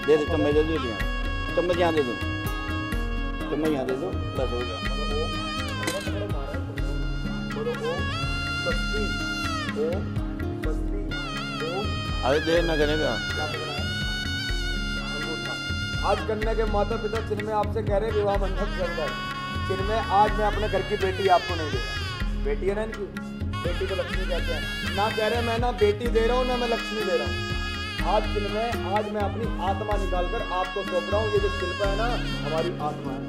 दे दो चम्मच, दे दो चम्मच यहाँ दे दो, चम्मच यहाँ दे दो, बस हो गया। अरे देर न करेगा। आज कन्या के माता पिता जिनमें आपसे कह रहे विवाह बंधन चल रहा है, जिनमें आज मैं अपने घर की बेटी आपको नहीं दे रहा। बेटी है ना इनकी, बेटी को लक्ष्मी कहते हैं ना, कह रहे मैं ना बेटी दे रहा हूँ ना मैं लक्ष्मी दे रहा हूँ। आज मैं अपनी आत्मा निकालकर आपको सौंप रहा हूँ। ये जो शिल्प है ना हमारी आत्मा है,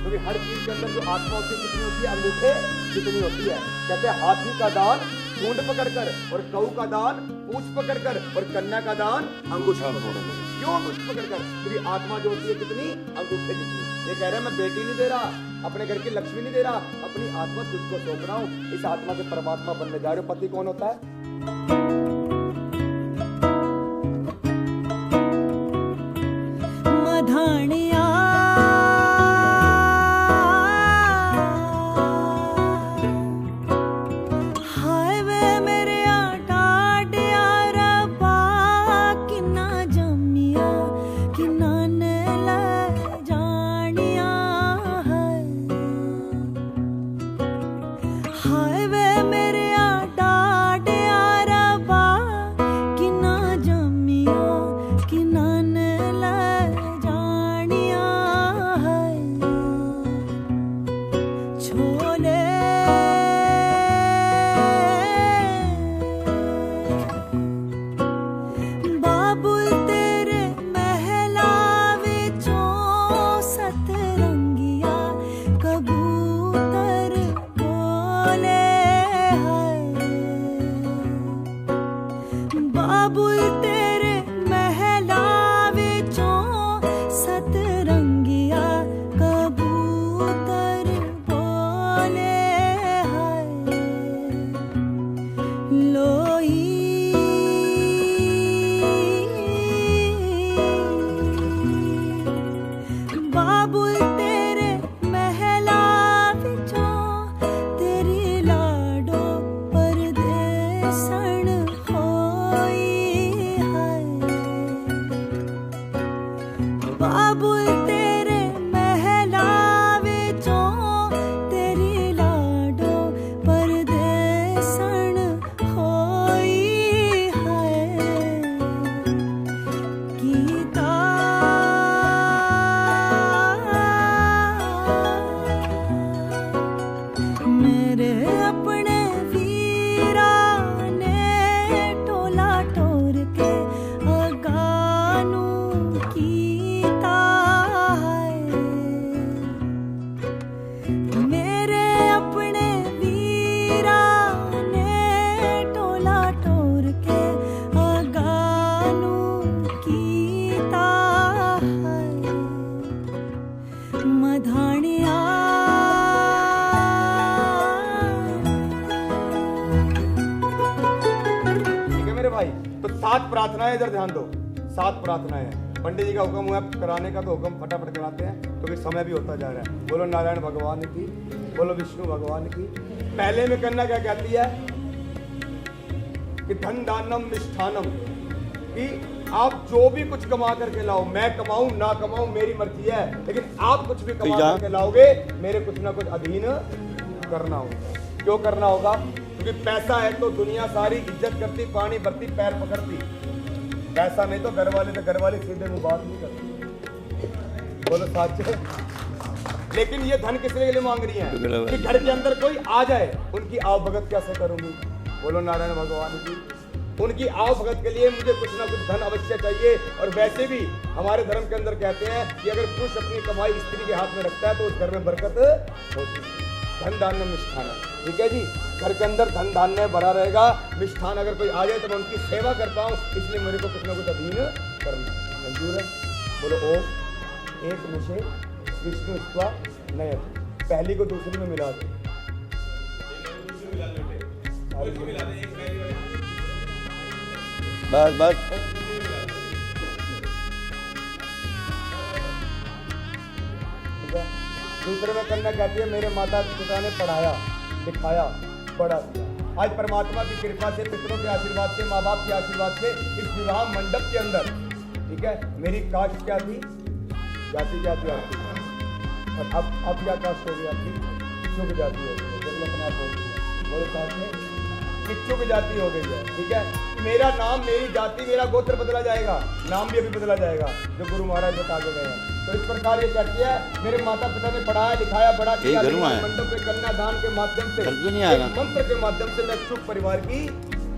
क्योंकि हर चीज के अंदर जो आत्मा होती है कितनी होती है, अंगूठे कितनी होती है। कहते हैं हाथी का दान सूंड पकड़कर और गऊ का दान पूंछ पकड़कर और कन्या का दान अंगूठा पकड़कर। क्यों अंगूठा पकड़कर? क्योंकि आत्मा जो होती है कितनी, अंगूठे कितनी। ये कह रहे हैं मैं बेटी नहीं दे रहा, अपने घर की लक्ष्मी नहीं दे रहा, अपनी आत्मा तुझको सौंप रहा हूँ। इस आत्मा के परमात्मा बनने जा रहे हो। पति कौन होता है? मधानिया बाबुल तेरे महला विचों बाबुल तेरे महलावे चो तेरी लाडो परदेसन होई है गीता मेरे अपने वीरा ने टोला टोर के अगानू कीता है मेरे अपने वीरा ने टोला टोर के अगानू कीता है मधानिया ठीक है मेरे भाई। तो 7 प्रार्थनाएं इधर ध्यान दो, 7 प्रार्थनाएं हैं। पंडित जी का हुक्म हुआ कराने का तो हुक्म फटाफट कराते हैं, क्योंकि समय भी होता जा रहा है। बोलो नारायण भगवान की, बोलो विष्णु भगवान की। पहले में करना क्या कहती है कि धन दानम मिष्ठानम, कि आप जो भी कुछ कमा करके लाओ, मैं कमाऊं ना कमाऊं मेरी मर्जी है, लेकिन आप कुछ भी कमा करके लाओगे मेरे कुछ ना कुछ अधीन करना होगा। क्यों करना होगा? क्योंकि पैसा है तो दुनिया सारी इज्जत करती, पानी भरती, पैर पकड़ती। पैसा नहीं तो घर वाले सीधे मुंह बात नहीं करती। बोलो सच। लेकिन ये धन किसके लिए मांग रही है? कि घर के अंदर कोई आ जाए, उनकी आवभगत कैसे करूंगी? बोलो नारायण भगवान की। उनकी आवभगत के लिए मुझे कुछ ना कुछ धन अवश्य चाहिए। और वैसे भी हमारे धर्म के अंदर कहते हैं कि अगर पुरुष अपनी कमाई स्त्री के हाथ में रखता है तो उस घर में बरकत होती है। धन धान्य मिष्ठान, ठीक है जी। घर के अंदर धन धान्य भरा रहेगा। मिष्ठान अगर कोई आ जाए तो मैं उनकी सेवा कर पाऊँ, इसलिए मेरे को कुछ ना कुछ अधीन करना मंजूर है। बोलो ओम एक मुझे विष्णु स्वा नयन। पहली को दूसरी में मिला दे। बस बस दूसरे में करना कहती है मेरे माता पिता ने पढ़ाया लिखाया बड़ा किया। आज परमात्मा की कृपा से, पितरों के आशीर्वाद से, माँ बाप के आशीर्वाद से इस विवाह मंडप के अंदर, ठीक है, मेरी कास्ट क्या थी, जाति क्या थी आपकी, और अब क्या कास्ट हो गई आपकी? किच्चू की जाति हो गई है। जब अपने आप हो गई है, बोलो साथ में किच्चू की जाति हो गई है, ठीक है। मेरा नाम, मेरी जाति, मेरा गोत्र बदला जाएगा, नाम भी अभी बदला जाएगा, जो गुरु महाराज बता के गए हैं। तो इस प्रकार ये कहती है मेरे माता पिता ने पढ़ाया लिखाया बड़ा किया, मंडप में कन्यादान के माध्यम से, एक मंत्र के माध्यम से मैं सुख परिवार की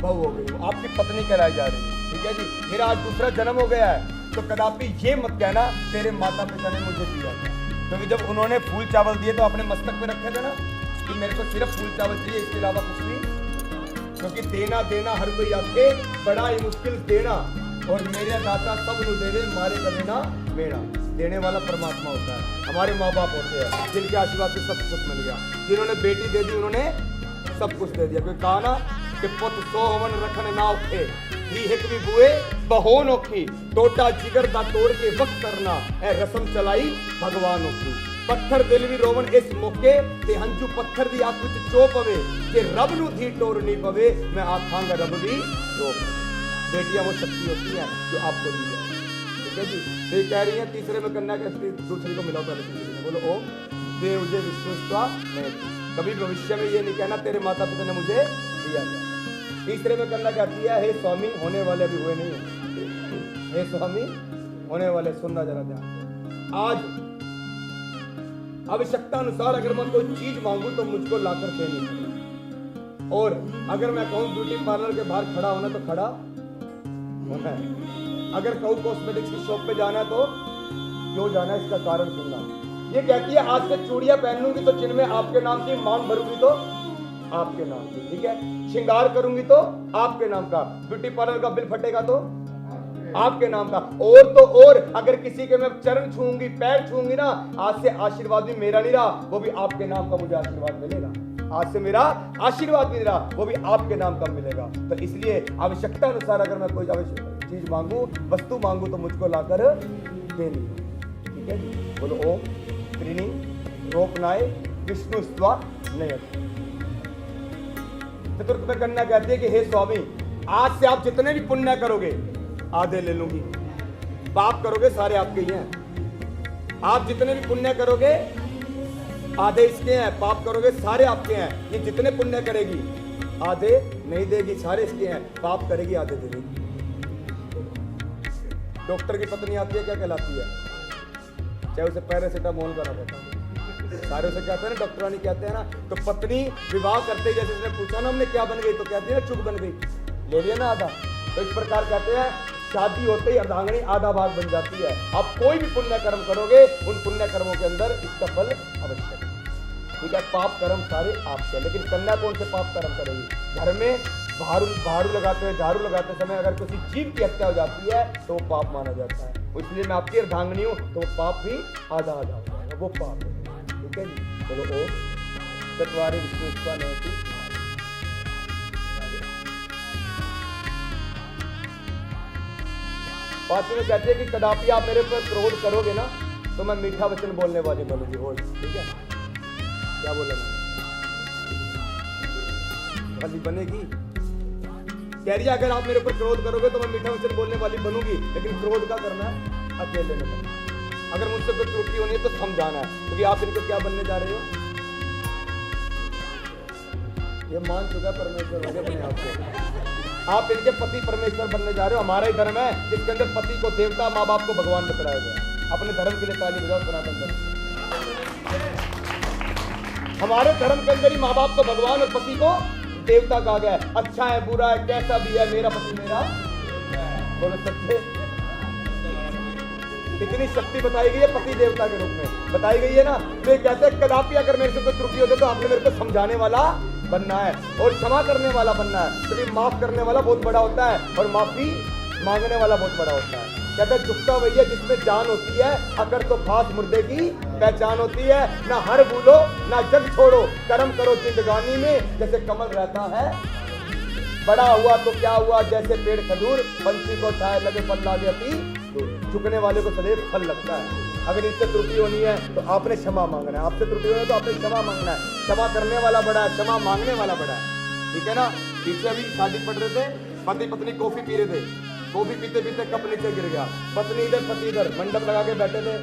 बहू हो गई हूँ, आपकी पत्नी कहलाई जा रही है, ठीक है जी। मेरा आज दूसरा जन्म हो गया है, तो कदापि ये मत कहना तेरे माता पिता ने मुझे दिया था, क्योंकि जब उन्होंने फूल चावल दिए तो अपने मस्तक पे रखे थे ना कि मेरे को सिर्फ फूल चावल चाहिए, इसके अलावा कुछ भी। क्योंकि देना देना हर कोई आखे, बड़ा ही मुश्किल देना, और मेरे दाता सब नु देवे मारे का देना मेरा। देने वाला परमात्मा होता है, हमारे माँ बाप होते हैं, जिनके आशीर्वाद से सब कुछ मिल गया। जिन्होंने बेटी दे दी उन्होंने सब कुछ दे दिया। कोई कहा ना कि पुत सो हवन रखन ना उठे, धी हिक भी बुए बहो नोखी, टोटा जिगर दा तोड़ के वक्त करना ए रसम चलाई भगवानों की। पत्थर दिल भी रोवन इस मौके ते हंजू पत्थर दी आंख विच चो पवे, जे रब नु धी टोर नहीं पवे, मैं आखांगा रब भी रो। बेटियां वो शक्ति होती है जो आपको दी जाए, ठीक है जी। तो ये कह रही है तीसरे में कन्या के दूसरी को मिला पहले तीसरी में। बोलो ओम देव मुझे विष्णु स्वा मैं। कभी भविष्य में ये नहीं कहना तेरे माता पिता ने मुझे दिया गया। तीसरे में करना कहती है हे स्वामी, होने वाले अभी हुए नहीं है, हे स्वामी होने वाले, सुनना जरा ध्यान से। आज आवश्यकता अनुसार अगर मैं कोई चीज मांगू तो मुझको लाकर देनी है, और अगर मैं कहूँ ब्यूटी पार्लर के बाहर खड़ा होना तो खड़ा होना है। अगर कहूँ कॉस्मेटिक्स की शॉप पे जाना है तो क्यों जाना है, इसका कारण सुनना। ये कहती है आज से चूड़ियां पहन लूंगी तो जिनमें आपके नाम की, मांग भरूंगी तो आपके नाम की, ठीक है। श्रृंगार करूंगी तो आपके नाम का, ब्यूटी पार्लर का बिल फटेगा तो आपके नाम का, और तो और अगर किसी के मैं चरण छूंगी, पैर छूंगी ना, आज से आशीर्वाद भी मेरा नहीं रहा, वो भी आपके नाम का मुझे आशीर्वाद मिलेगा। आज से मेरा आशीर्वाद भी रहा, वो भी आपके नाम का मिलेगा। तो इसलिए आवश्यकता अनुसार अगर मैं कोई चीज मांगू, वस्तु मांगू तो मुझको लाकर देनी, ठीक है। बोलो ओम त्रिणी रोपनाय विष्णु स्वा नयन। चतुर्थ में कन्या कहती है कि हे स्वामी, आज से आप जितने भी पुण्य करोगे आधे ले लूंगी, पाप करोगे सारे आपके ही हैं, आप जितने भी पुण्य करोगे आधे इसके हैं, पाप करोगे सारे आपके हैं। ये जितने पुण्य करेगी आधे नहीं देगी, सारे इसके हैं। पाप करेगी आधे दे देगी। डॉक्टर की पत्नी आती है, क्या कहलाती है? चाहे उसे पैरासिटामोल बना देता है, सारे उसे कहते हैं ना, डॉक्टरानी कहते हैं ना। तो पत्नी विवाह करते जैसे उसने पूछा ना हमने क्या बन गई, तो कहती है ना चुप बन गई, ले लिया ना आधा। तो इस प्रकार कहते हैं शादी होते ही अर्धांगिनी आधा भाग बन जाती है। आप कोई भी पुण्य कर्म करोगे, उन पुण्य कर्मों के अंदर इसका फल अवश्य है। ठीक है, पाप कर्म सारे आपके, लेकिन कन्या कौन से पाप कर्म करेगी? घर में झाड़ू लगाते समय अगर किसी जीव की हत्या हो जाती है तो वो पाप माना जाता है। इसलिए मैं आपकी अर्धांगिनी हूँ, तो वो पाप भी आधा हो जाएगा, वो पाप है। ठीक है जी, चलो ओ चतवारे विष्णु नहीं। पांचवी में कहते हैं कि कदापि आप मेरे पर क्रोध करोगे ना तो मैं मीठा वचन बोलने वाली बनूंगी रोज। ठीक है, क्या बोला वाली बनेगी? कह रही है अगर आप मेरे ऊपर क्रोध करोगे तो मैं मीठा वचन बोलने वाली बनूंगी, लेकिन क्रोध का करना है अकेले में करना। अगर मुझसे कोई त्रुटि होनी है तो समझाना है, क्योंकि आप इनको क्या बनने जा रहे हो? ये मान चुका परमेश्वर हो गया अपने आप को। आप इनके पति परमेश्वर बनने जा रहे हो। हमारा ही धर्म है जिसके अंदर पति को देवता, माँ बाप को भगवान बतलाया गया। अपने धर्म के लिए ताली बजाओ सनातन धर्म। हमारे धर्म के अंदर ही माँ बाप को भगवान और पति को देवता कहा गया है। अच्छा है बुरा है कैसा भी है, मेरा पति मेरा बोलो सत्य। इतनी शक्ति बताई गई है पति देवता के रूप में बताई गई है ना। तो कहते हैं कदापि अगर मेरे से कोई त्रुटि होती है तो आपने मेरे को समझाने वाला बनना है और क्षमा करने वाला बनना है, क्योंकि माफ करने वाला बहुत बड़ा होता है और माफी मांगने वाला बहुत बड़ा होता है। कहते हैं झुकता भैया जिसमें जान होती है, अगर तो खास मुर्दे की पहचान होती है। ना हर भूलो ना जग छोड़ो, कर्म करो जिंदगानी में जैसे कमल रहता है बड़ा हुआ तो क्या हुआ, जैसे पेड़ खजूर पंछी को छाया लगे फल लागे अति दूर। झुकने वाले को सदैव फल लगता है। अगर इससे त्रुटि होनी है तो आपने क्षमा मांगना है, आपसे त्रुटि होनी है तो आपने क्षमा मांगना है। क्षमा करने वाला बड़ा है, क्षमा मांगने वाला बड़ा है। ठीक है ना। पीछे अभी शादी पढ़ रहे थे, पति पत्नी कॉफी पी रहे थे, कॉफी पीते पीते कप नीचे गिर गया। पत्नी इधर पति इधर मंडप लगा के बैठे थे।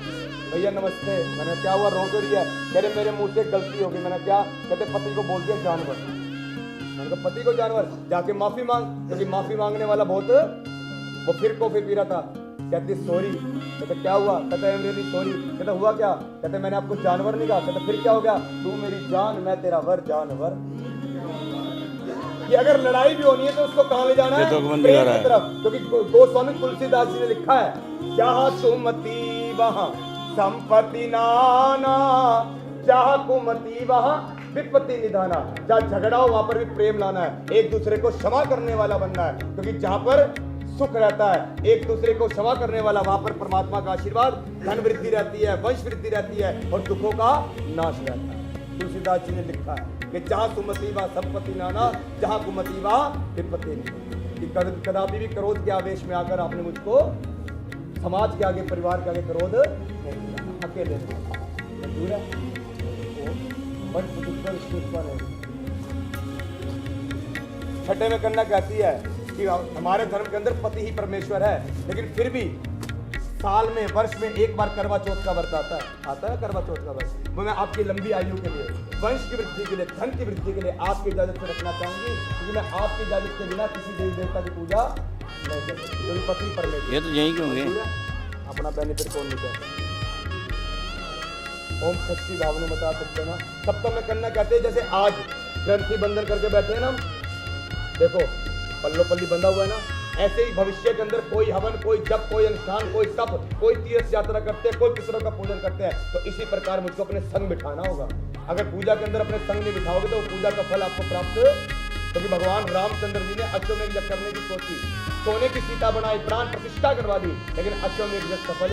भैया नमस्ते। मैंने क्या हुआ, रो तो रही है? कह रहे मेरे मुंह से गलती हो गई। मैंने क्या? कहते पति को बोल दिया जानवर। मैंने कहा पति को जानवर, जाके माफी मांग, क्योंकि माफी मांगने वाला बहुत। वो फिर कॉफी पी रहा था, कहती सॉरी। कहते क्या हुआ? कहते आई एम रियली सॉरी। कहते हुआ क्या? कहते मैंने आपको जानवर नहीं कहा। कहते फिर क्या हो गया? तू मेरी जान मैं तेरा वर जानवर। ये अगर लड़ाई भी होनी है तो उसको कहां ले जाना है? प्रेम की तरफ। क्योंकि गोस्वामी तुलसीदास जी ने लिखा है जहां सुमति वहां संपत्ति नाना, जहां कुमति वहां विपत्ति निधाना। जहां झगड़ा हो वहां पर भी प्रेम लाना है, एक दूसरे को क्षमा करने वाला बनना है। क्योंकि जहां पर सुख रहता है, एक दूसरे को क्षमा करने वाला, वहां पर परमात्मा का आशीर्वाद, धन वृद्धि रहती है, वंश वृद्धि रहती है और दुखों का नाश रहता है। तुलसीदास जी ने लिखा है कि जहां सुमति व संपत्ति नाना, जहां कुमति व विपत्ति निधाना। कदापि भी क्रोध के आवेश में आकर आपने मुझको समाज के आगे, परिवार के आगे क्रोध नहीं किया, अकेले मंजूर है। छठे में कन्या कहती है कि हमारे धर्म के अंदर पति ही परमेश्वर है, लेकिन फिर भी साल में, वर्ष में एक बार करवा चौथ का व्रत आता है करवा चौथ का व्रत। वो मैं आपकी लंबी आयु के लिए, वंश की वृद्धि के लिए, धन की वृद्धि के लिए आपकी इजाजत से रखना चाहूंगी, क्योंकि मैं आपकी इजाजत के बिना किसी देवी देवता की पूजा नहीं कर सकती, क्योंकि पति परमेश्वर। ये तो यही क्यों है? अपना बेनिफिट कौन नहीं कहता? ओम षष्ठी भावनु बता सकते ना। सप्तम में कन्या कहते हैं जैसे आज ग्रंथि बंधन करके बैठे हैं ना, देखो पल्लो पल्ली बंधा हुआ है ना, ऐसे ही भविष्य के अंदर कोई हवन, कोई जप, कोई अनुष्ठान, कोई तप, कोई तीर्थ यात्रा करते हैं, कोई पितरों का पूजन करते हैं, तो इसी प्रकार मुझको अपने संग बिठाना होगा। अगर पूजा के अंदर अपने संग नहीं बिठाओगे तो पूजा का फल आपको प्राप्त, क्योंकि भगवान रामचंद्र जी ने अश्वमेध यज्ञ करने की सोची, सोने की सीता बनाई, प्राण प्रतिष्ठा करवा दी, लेकिन अश्वमेध यज्ञ सफल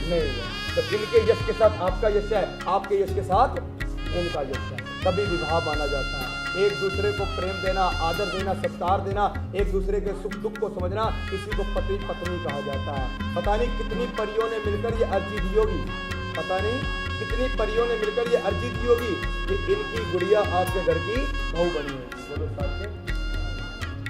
नहीं हुआ। तो इनके यश के साथ आपका यश है, आपके यश के साथ इनका यश है, तभी विवाह माना जाता है। एक दूसरे को प्रेम देना, आदर देना, सत्कार देना, एक दूसरे के सुख दुख को समझना, इसी को पति पत्नी कहा जाता है। पता नहीं कितनी परियों ने मिलकर ये अर्जी दी होगी, पता नहीं कितनी परियों ने मिलकर ये अर्जी दी होगी कि इनकी गुड़िया आपके घर की बहू बनी है। बोलो साचे,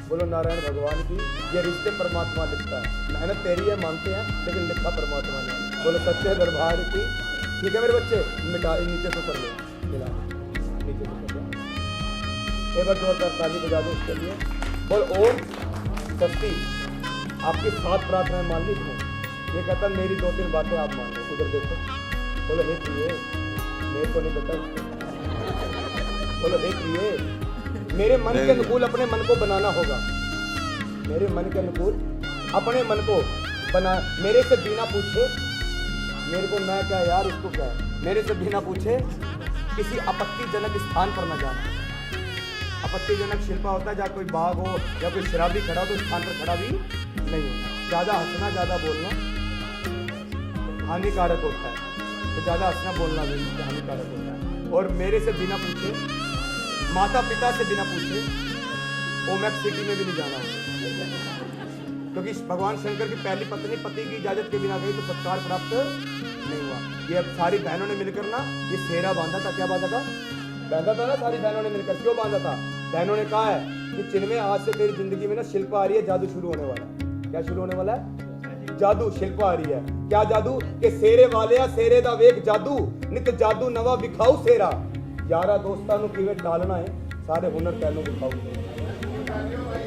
बोलो नारायण भगवान की। ये रिश्ते परमात्मा लिखता है, मेहनत तेरी है मानते हैं, लेकिन लिखा परमात्मा ने। बोलो सच्चे दरबार की। ठीक है मेरे बच्चे, मिटा नीचे से कर लो, मिला नीचे से कर लो। एक बार 2 ताली बजा दो उसके लिए। बोल ओम शक्ति। आपकी 7 प्रार्थनाएं मान ली तुमने। ये कहता मेरी 2-3 बातें आप मान लो। उधर देखो, बोलो हे प्रिय, मेरे को नहीं पता। बोलो हे प्रिय, मेरे मन के अनुकूल अपने मन को बनाना होगा। मेरे मन के अनुकूल अपने मन को बना, मेरे से बिना पूछे, मेरे को मैं क्या यार उसको क्या है, मेरे से बिना पूछे किसी आपत्तिजनक स्थान पर न जाना। आपत्तिजनक शिल्पा होता है जहाँ कोई बाघ हो या कोई शराबी खड़ा हो तो स्थान पर खड़ा भी नहीं होना। ज़्यादा हंसना ज़्यादा बोलना हानिकारक होता है, तो ज़्यादा हंसना बोलना भी हानिकारक होता है। और मेरे से बिना पूछे, माता पिता से बिना पूछे ओमैक्स सिटी में भी नहीं जाना होता, क्योंकि भगवान शंकर की पहली पत्नी पति की इजाजत के बिना गई तो सत्कार प्राप्त नहीं हुआ। ये अब सारी बहनों ने मिलकर ना ये सेहरा बांधा था। क्या बांधा था? बांधा था ना सारी बहनों ने मिलकर। क्यों बांधा था? बहनों ने कहा है कि चिन्मय आज से तेरी जिंदगी में ना शिल्प आ रही है, जादू शुरू होने वाला है। क्या शुरू होने वाला है? जादू, शिल्प आ रही है। क्या जादू? के सेरे वाले सेरे दा वेख जादू, नित जादू नवा विखाऊ सेरा। यारा दोस्तां नू किवें टालना है, सारे हुनर तैनू विखाऊ।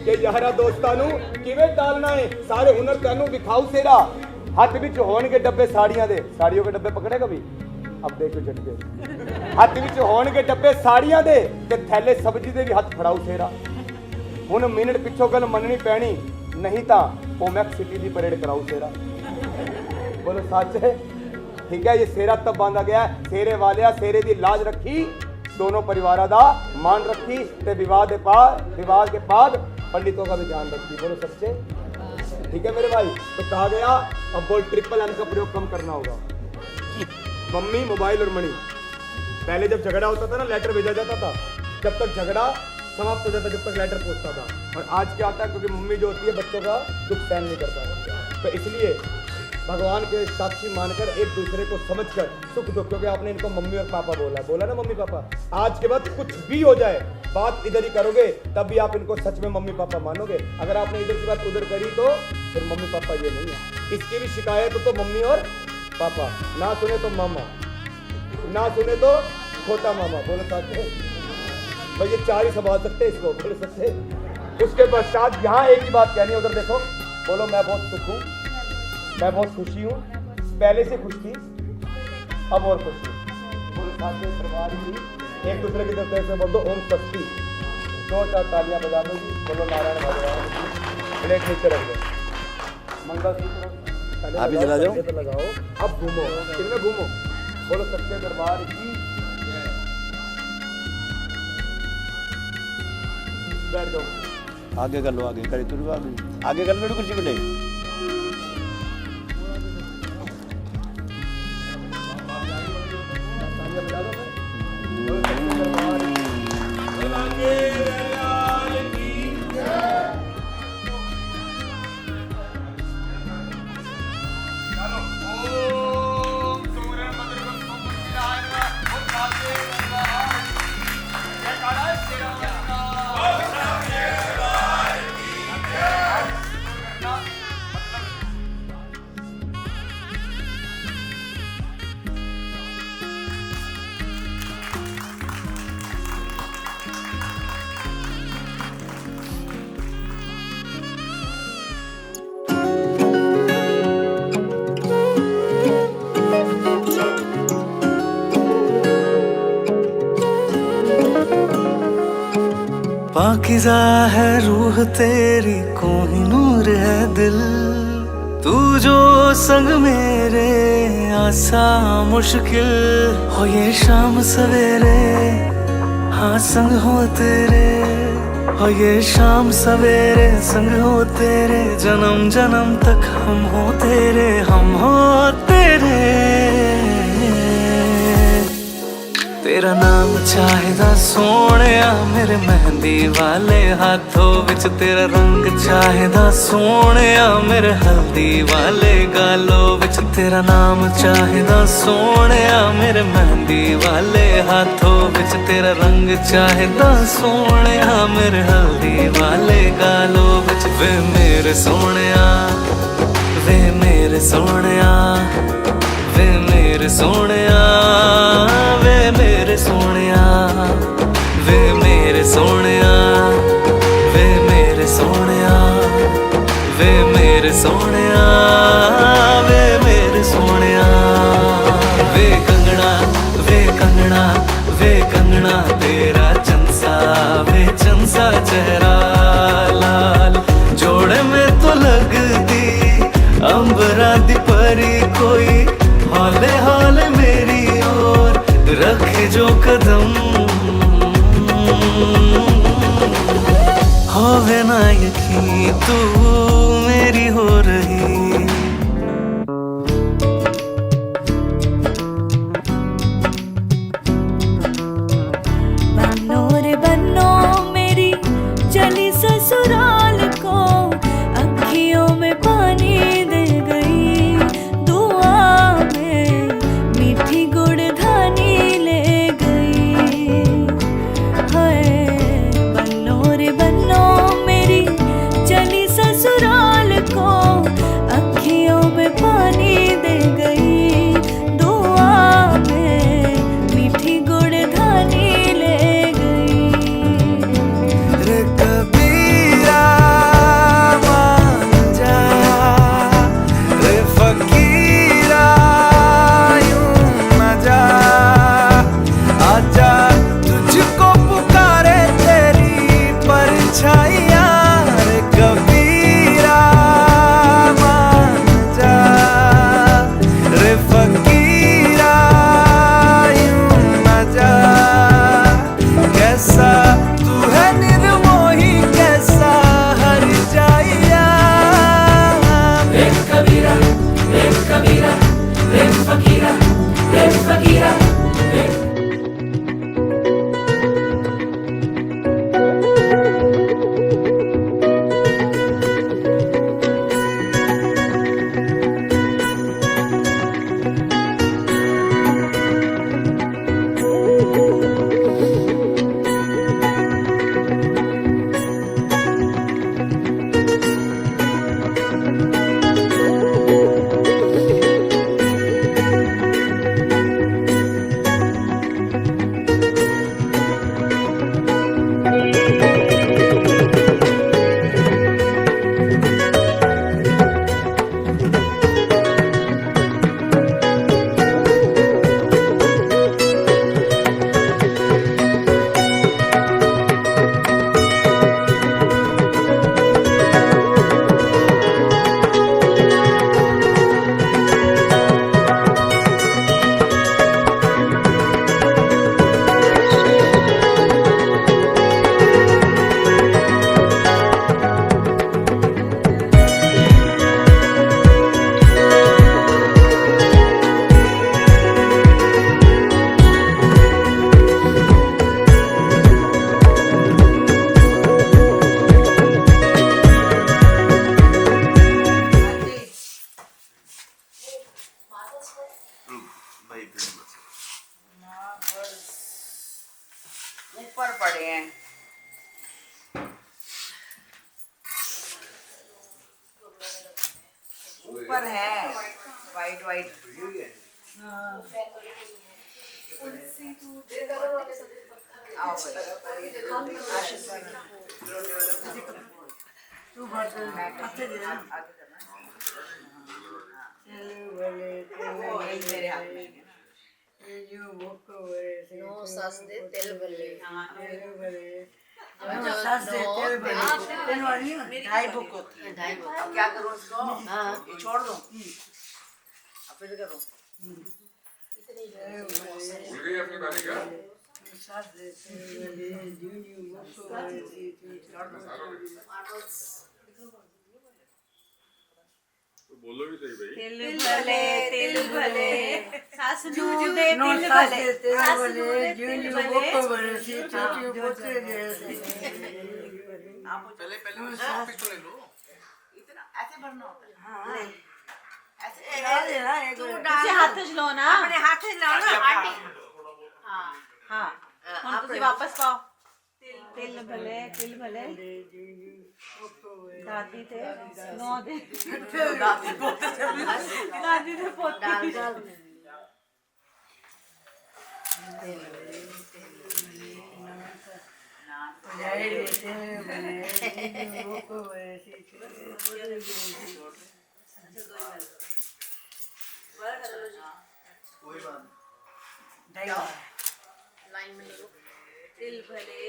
कि यारा दोस्तां नू किवें टालना है, सारे हुनर तैनू विखाऊ सेरा। हाथ विच होणगे डब्बे साड़ियां दे, साड़ियों के डब्बे पकड़े कभी? अब देखो झटके। हाथ विच होणगे डब्बे साड़ियां दे ते थैले सब्जी दे भी हाथ फड़ाऊ सेरा। हुण मिनट पिछों गल मननी पैनी, नहीं ता ओमैक्स सिटी दी परेड कराऊ सेरा। बोलो सच है? ठीक है, ये सेरा तब बांधा गया, सेरे वालिया सेरे दी लाज रखी, दोनों परिवार दा मान रखी ते विवाद के बाद पंडितों का भी ध्यान रखी। बोलो सच्चे? ठीक है मेरे भाई। तो कहा गया अब बोल ट्रिपल एम का प्रयोग कम करना होगा। मम्मी, मोबाइल और मणि। पहले जब झगड़ा होता था ना लेटर भेजा जाता था, जब तक झगड़ा समाप्त हो जाता जब तक लेटर पहुंचता था। और आज क्या होता है, क्योंकि मम्मी जो होती है बच्चों का दुख सहन नहीं कर पाती, तो इसलिए भगवान के साक्षी मानकर एक दूसरे को समझकर सुख दुख, क्योंकि आपने इनको मम्मी और पापा बोला ना मम्मी पापा। आज के बाद कुछ भी हो जाए बात इधर ही करोगे, तब भी आप इनको सच में मम्मी पापा मानोगे। अगर आपने इधर की बात उधर करी तो फिर मम्मी पापा ये नहीं है। इसकी भी शिकायत हो तो मम्मी और पापा, ना सुने तो मामा, ना सुने तो छोटा मामा। बोलो सकते भाई, ये 4 ही संभाल सकते इसको। बोलो सकते। उसके पश्चात यहाँ एक ही बात कहनी है, उधर देखो। बोलो मैं बहुत सुख हूँ, मैं बहुत खुशी हूँ, पहले से खुश थी अब और खुश हूँ। बोलो साथ में परिवार की एक दूसरे की तरफ से बोल दो ओम शक्ति। 2-4 तालियां बजा दो जी। बोलो नारायण भगवान की। प्लेट नीचे रख दो, मंगलसूत्र आप ही जला जाओ, लगाओ। अब घूमो, इनमें घूमो। बोलो सच्चे दरबार की। बैठ जाओ, आगे कर लो, आगे करे तुम आगे कर लो, कुर्सी पे नहीं। बजा दो। बोलो सच्चे दरबार की। पाकिज़ा है रूह तेरी, कोहिनूर है दिल, तू जो संग मेरे आसा मुश्किल हो। ये शाम सवेरे हाँ संग हो तेरे, हो ये शाम सवेरे संग हो तेरे। जन्म जन्म तक हम हो तेरे, हम हो तेरे। तेरा नाम चाहेदा सोहणिया मेरे मेहंदी वाले हाथों विच, तेरा रंग चाहेदा सोहणिया मेरे हल्दी वाले गालों विच। तेरा नाम चाहेदा सोहणिया मेरे मेहंदी वाले हाथों विच, तेरा रंग चाहेदा सोहणिया मेरे हल्दी वाले गालों विच। वे मेरे सोहणिया, वे मेरे सोहणिया, मेरे सोनिया वे मेरे सोनिया वे मेरे सोनिया वे मेरे सोनिया वे मेरे सोनिया वे मेरे सोनिया वे कंगना वे कंगना वे कंगना तेरा चंसा चेहरा लाल जोड़े में तो लगदी अंबरा दी परी कोई हौले हौले मेरी ओर रखे जो कदम होवे ना यकीन तू मेरी हो रही बनो रे बनो मेरी चली ससुराल को अखियों में पानी दे गई दुआ में मीठी गुड़धानी ले गई हाय बनो रे बनो मेरी चली ससुराल को अखियों में पानी दे गई दुआ में मीठी गुड़धानी ले गई रे कबीरा मान जा रे फकीरा यूं न जा आजा तुझको पुकारे तेरी परछाइयाँ रे कबीरा मान जा रे फकीरा यूं न जा कैसा तू है निर्मोही कैसा हर जाइया ऊपर पड़े हैं ऊपर है वाइट वाइट आओ आशीष तू मेरे हाथ में नो सस दे तेल बल्ले ढाई बुक होती है अब क्या करूँ इसको ये छोड़ दूँ अब फिर करूँ बोलो भी सही भाई तिल भले सास नू दे तिल भले सास नू दे तिल भले पहले ले लो इतना ऐसे भरना होता है ऐसे तुझे हाथ से लो ना अपने हाथ से लो ना हाँ हाँ तुझे वापस पाओ तिल भले दादी थे नौ दिन दादी थे पोते दिल भले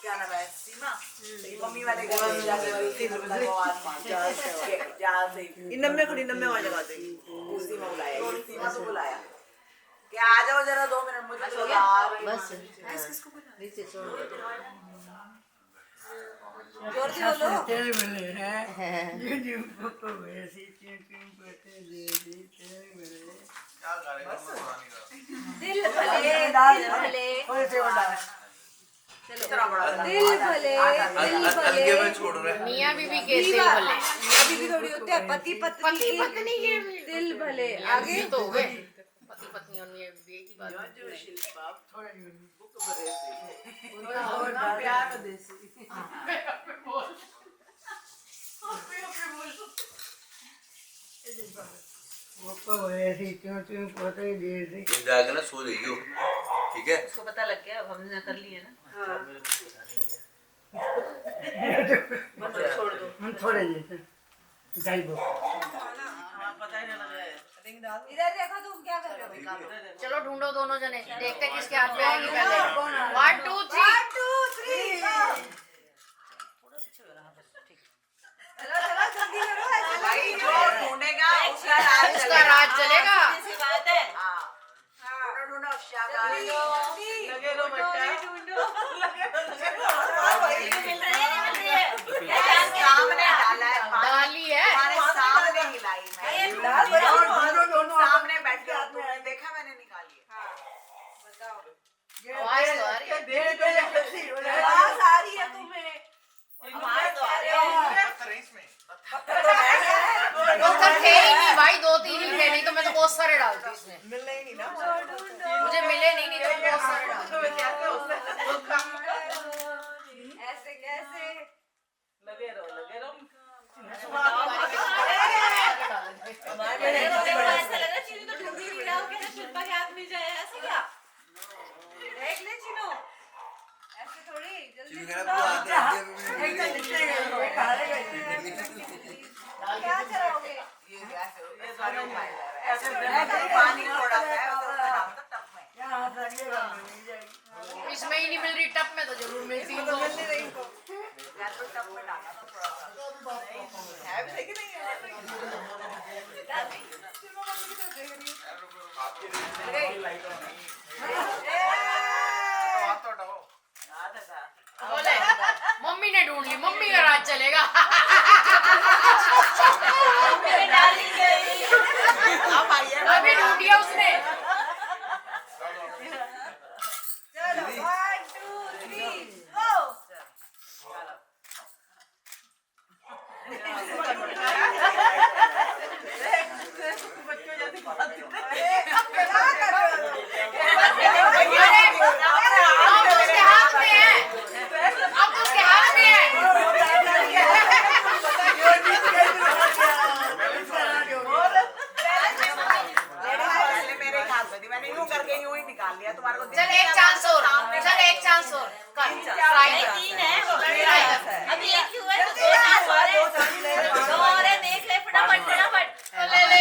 क्या नाम है सीमा मम्मी वाले घर में जाके नम्बे खड़ी नम्बे वहां जगह दे सीमा बुलाया सीमा को बुलाया कि आ जाओ जरा 2 मिनट मुझे बस किसको बुला नीचे छोड़ जोर से बोलो तेरे बोले हैं ये फोटो ऐसी चीटिंग करते दे तेरे बोले क्या गा रहे हो दिल भले कोई से बड़ा दिल भले अलगे में छोड़ रहे मियां बीबी के दिल भले मियां बीबी थोड़ी होते हैं पति पत्नी के दिल भले आगे तो हो गए पति पत्नी और मियां बीबी एक ही बात है जो शिल्पा थोड़ा बुक बरेसी और प्यार देसी जाकर ना सो जाइयो, ठीक है? उसको पता लग गया, अब हमने कर लिया ना। छोड़ दो। हम थोड़े जैसे जाइबो। पता ही नहीं लगा। इधर देखो तुम क्या कर रहे हो? चलो ढूंढो दोनों जने, देखते किसके हाथ में आएगी पहले। 1 2 3 चलो चलो जल्दी करो भाई, जो ढूंढेगा उसका राज चलेगा। ऐसी बात है। ढूंढो ढूंढो शाबाश लगे लो बच्चा ढूंढो सामने डाला है, डाली है हमारे सामने हिलाई मैं दोनों सामने बैठ के तुमने देखा मैंने निकाली है। बताओ आवाज तो आ रही है, आवाज आ रही है तुम्हें, आवाज तो आ रही है। डॉक्टर थे ही नहीं भाई, 2-3 ही थे, नहीं तो मैं तो बहुत सारे डालती इसमें। मिले ही नहीं ना मुझे, मिले नहीं तो बहुत सारे डालती। ऐसे कैसे लगे रहो ऐसा लग रहा चीनी तो ढूंढ ही नहीं रहा हो, क्या शिल्पा के हाथ में जाए ऐसे क्या? देख ले चीनो, ऐसे थोड़ी जल्दी क्या चलाओगे? ऐसे पानी थोड़ा इसमें ही नहीं मिल रही, टप में तो जरूर मिलती है। टप में डालना तो थोड़ा है भी कि नहीं बोले मम्मी ने ढूंढ ली, मम्मी का राज चलेगा। अभी ढूंढ दिया उसने। चलो 1 2 3 गो। बच्चों जैसी बात उसके हाथ में है, अब उसके हाथ में है। मैंने यूं करके यूं ही निकाल लिया तुम्हारे को। चल एक चांस और, चल एक चांस और कर, ट्राई 3 है अभी एक क्यों है, तो 2 चांस और है, 2 और है, देख ले फटाफट फटाफट ले ले।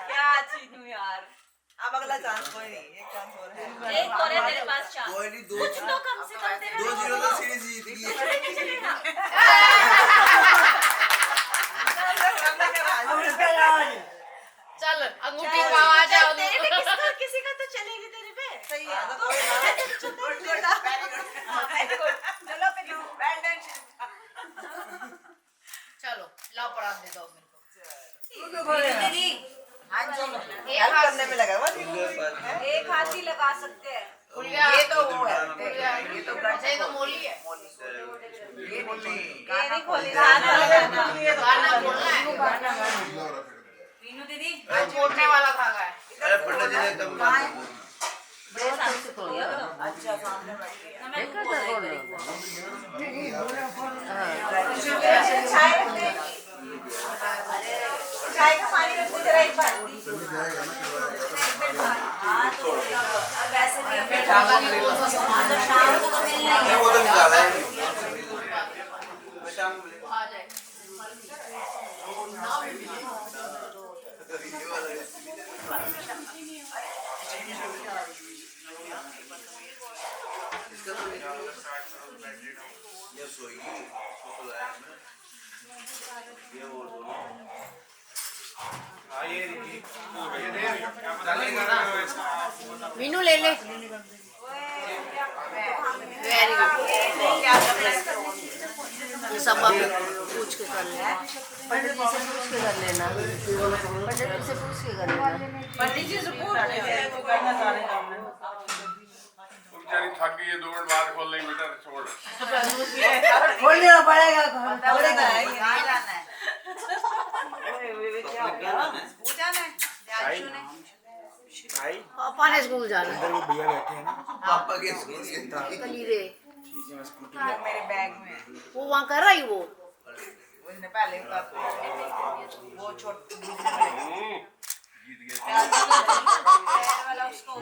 क्या चीनू यार, अब अगला चांस कोई नहीं, एक चांस और है, एक और है तेरे पास चांस, कोई नहीं, 2 कुछ तो कम से कम तेरा 2-0 तो सीरीज जीत गई है। चल अंगूठी पाओ, आ जाओ। तेरे पे किसी का तो चलेगी तेरे पे, सही है तो चलो चलो लाओ परात दे दो मेरे को। हेल्प करने में लगा हुआ, एक हाथ ही लगा सकते हैं। ये तो वो है, ये तो गड्ढे तो मोली है, ये नहीं खोली, गाना बोलना है। मीनू दीदी छोड़ने वाला भागा है। अरे पंडित जी ने कम काम बड़े सामने से खोल दिया। अच्छा सामने बैठ गया। मैं चाय का पानी रखो जरा एक बार। हाँ तो वैसे भी शाम को तो मिलना ही है। वो तो निकाला है शाम को आ जाए ये सोएगी उसको लाया मैं ये और दोनों मीनू ले ले। Very good. ये सब आप पूछ के कर लेना, पंडित जी से पूछ के कर लेना, पंडित जी से पूछ के कर लेना। पंडित जी से पूछ बेचारी थक गई है, 2 मिनट बाद खोल लेंगे बेटा, छोड़ खोलना पड़ेगा, पड़ेगा कहाँ जाना है? पापा ने स्कूल जाना है। भैया बैठे हैं ना, पापा के स्कूल कलीरे ठीक है मैं स्कूटी मेरे बैग में वो वहाँ कर रही वो उसने पहले वो छोटे जीत गए। वाला उसको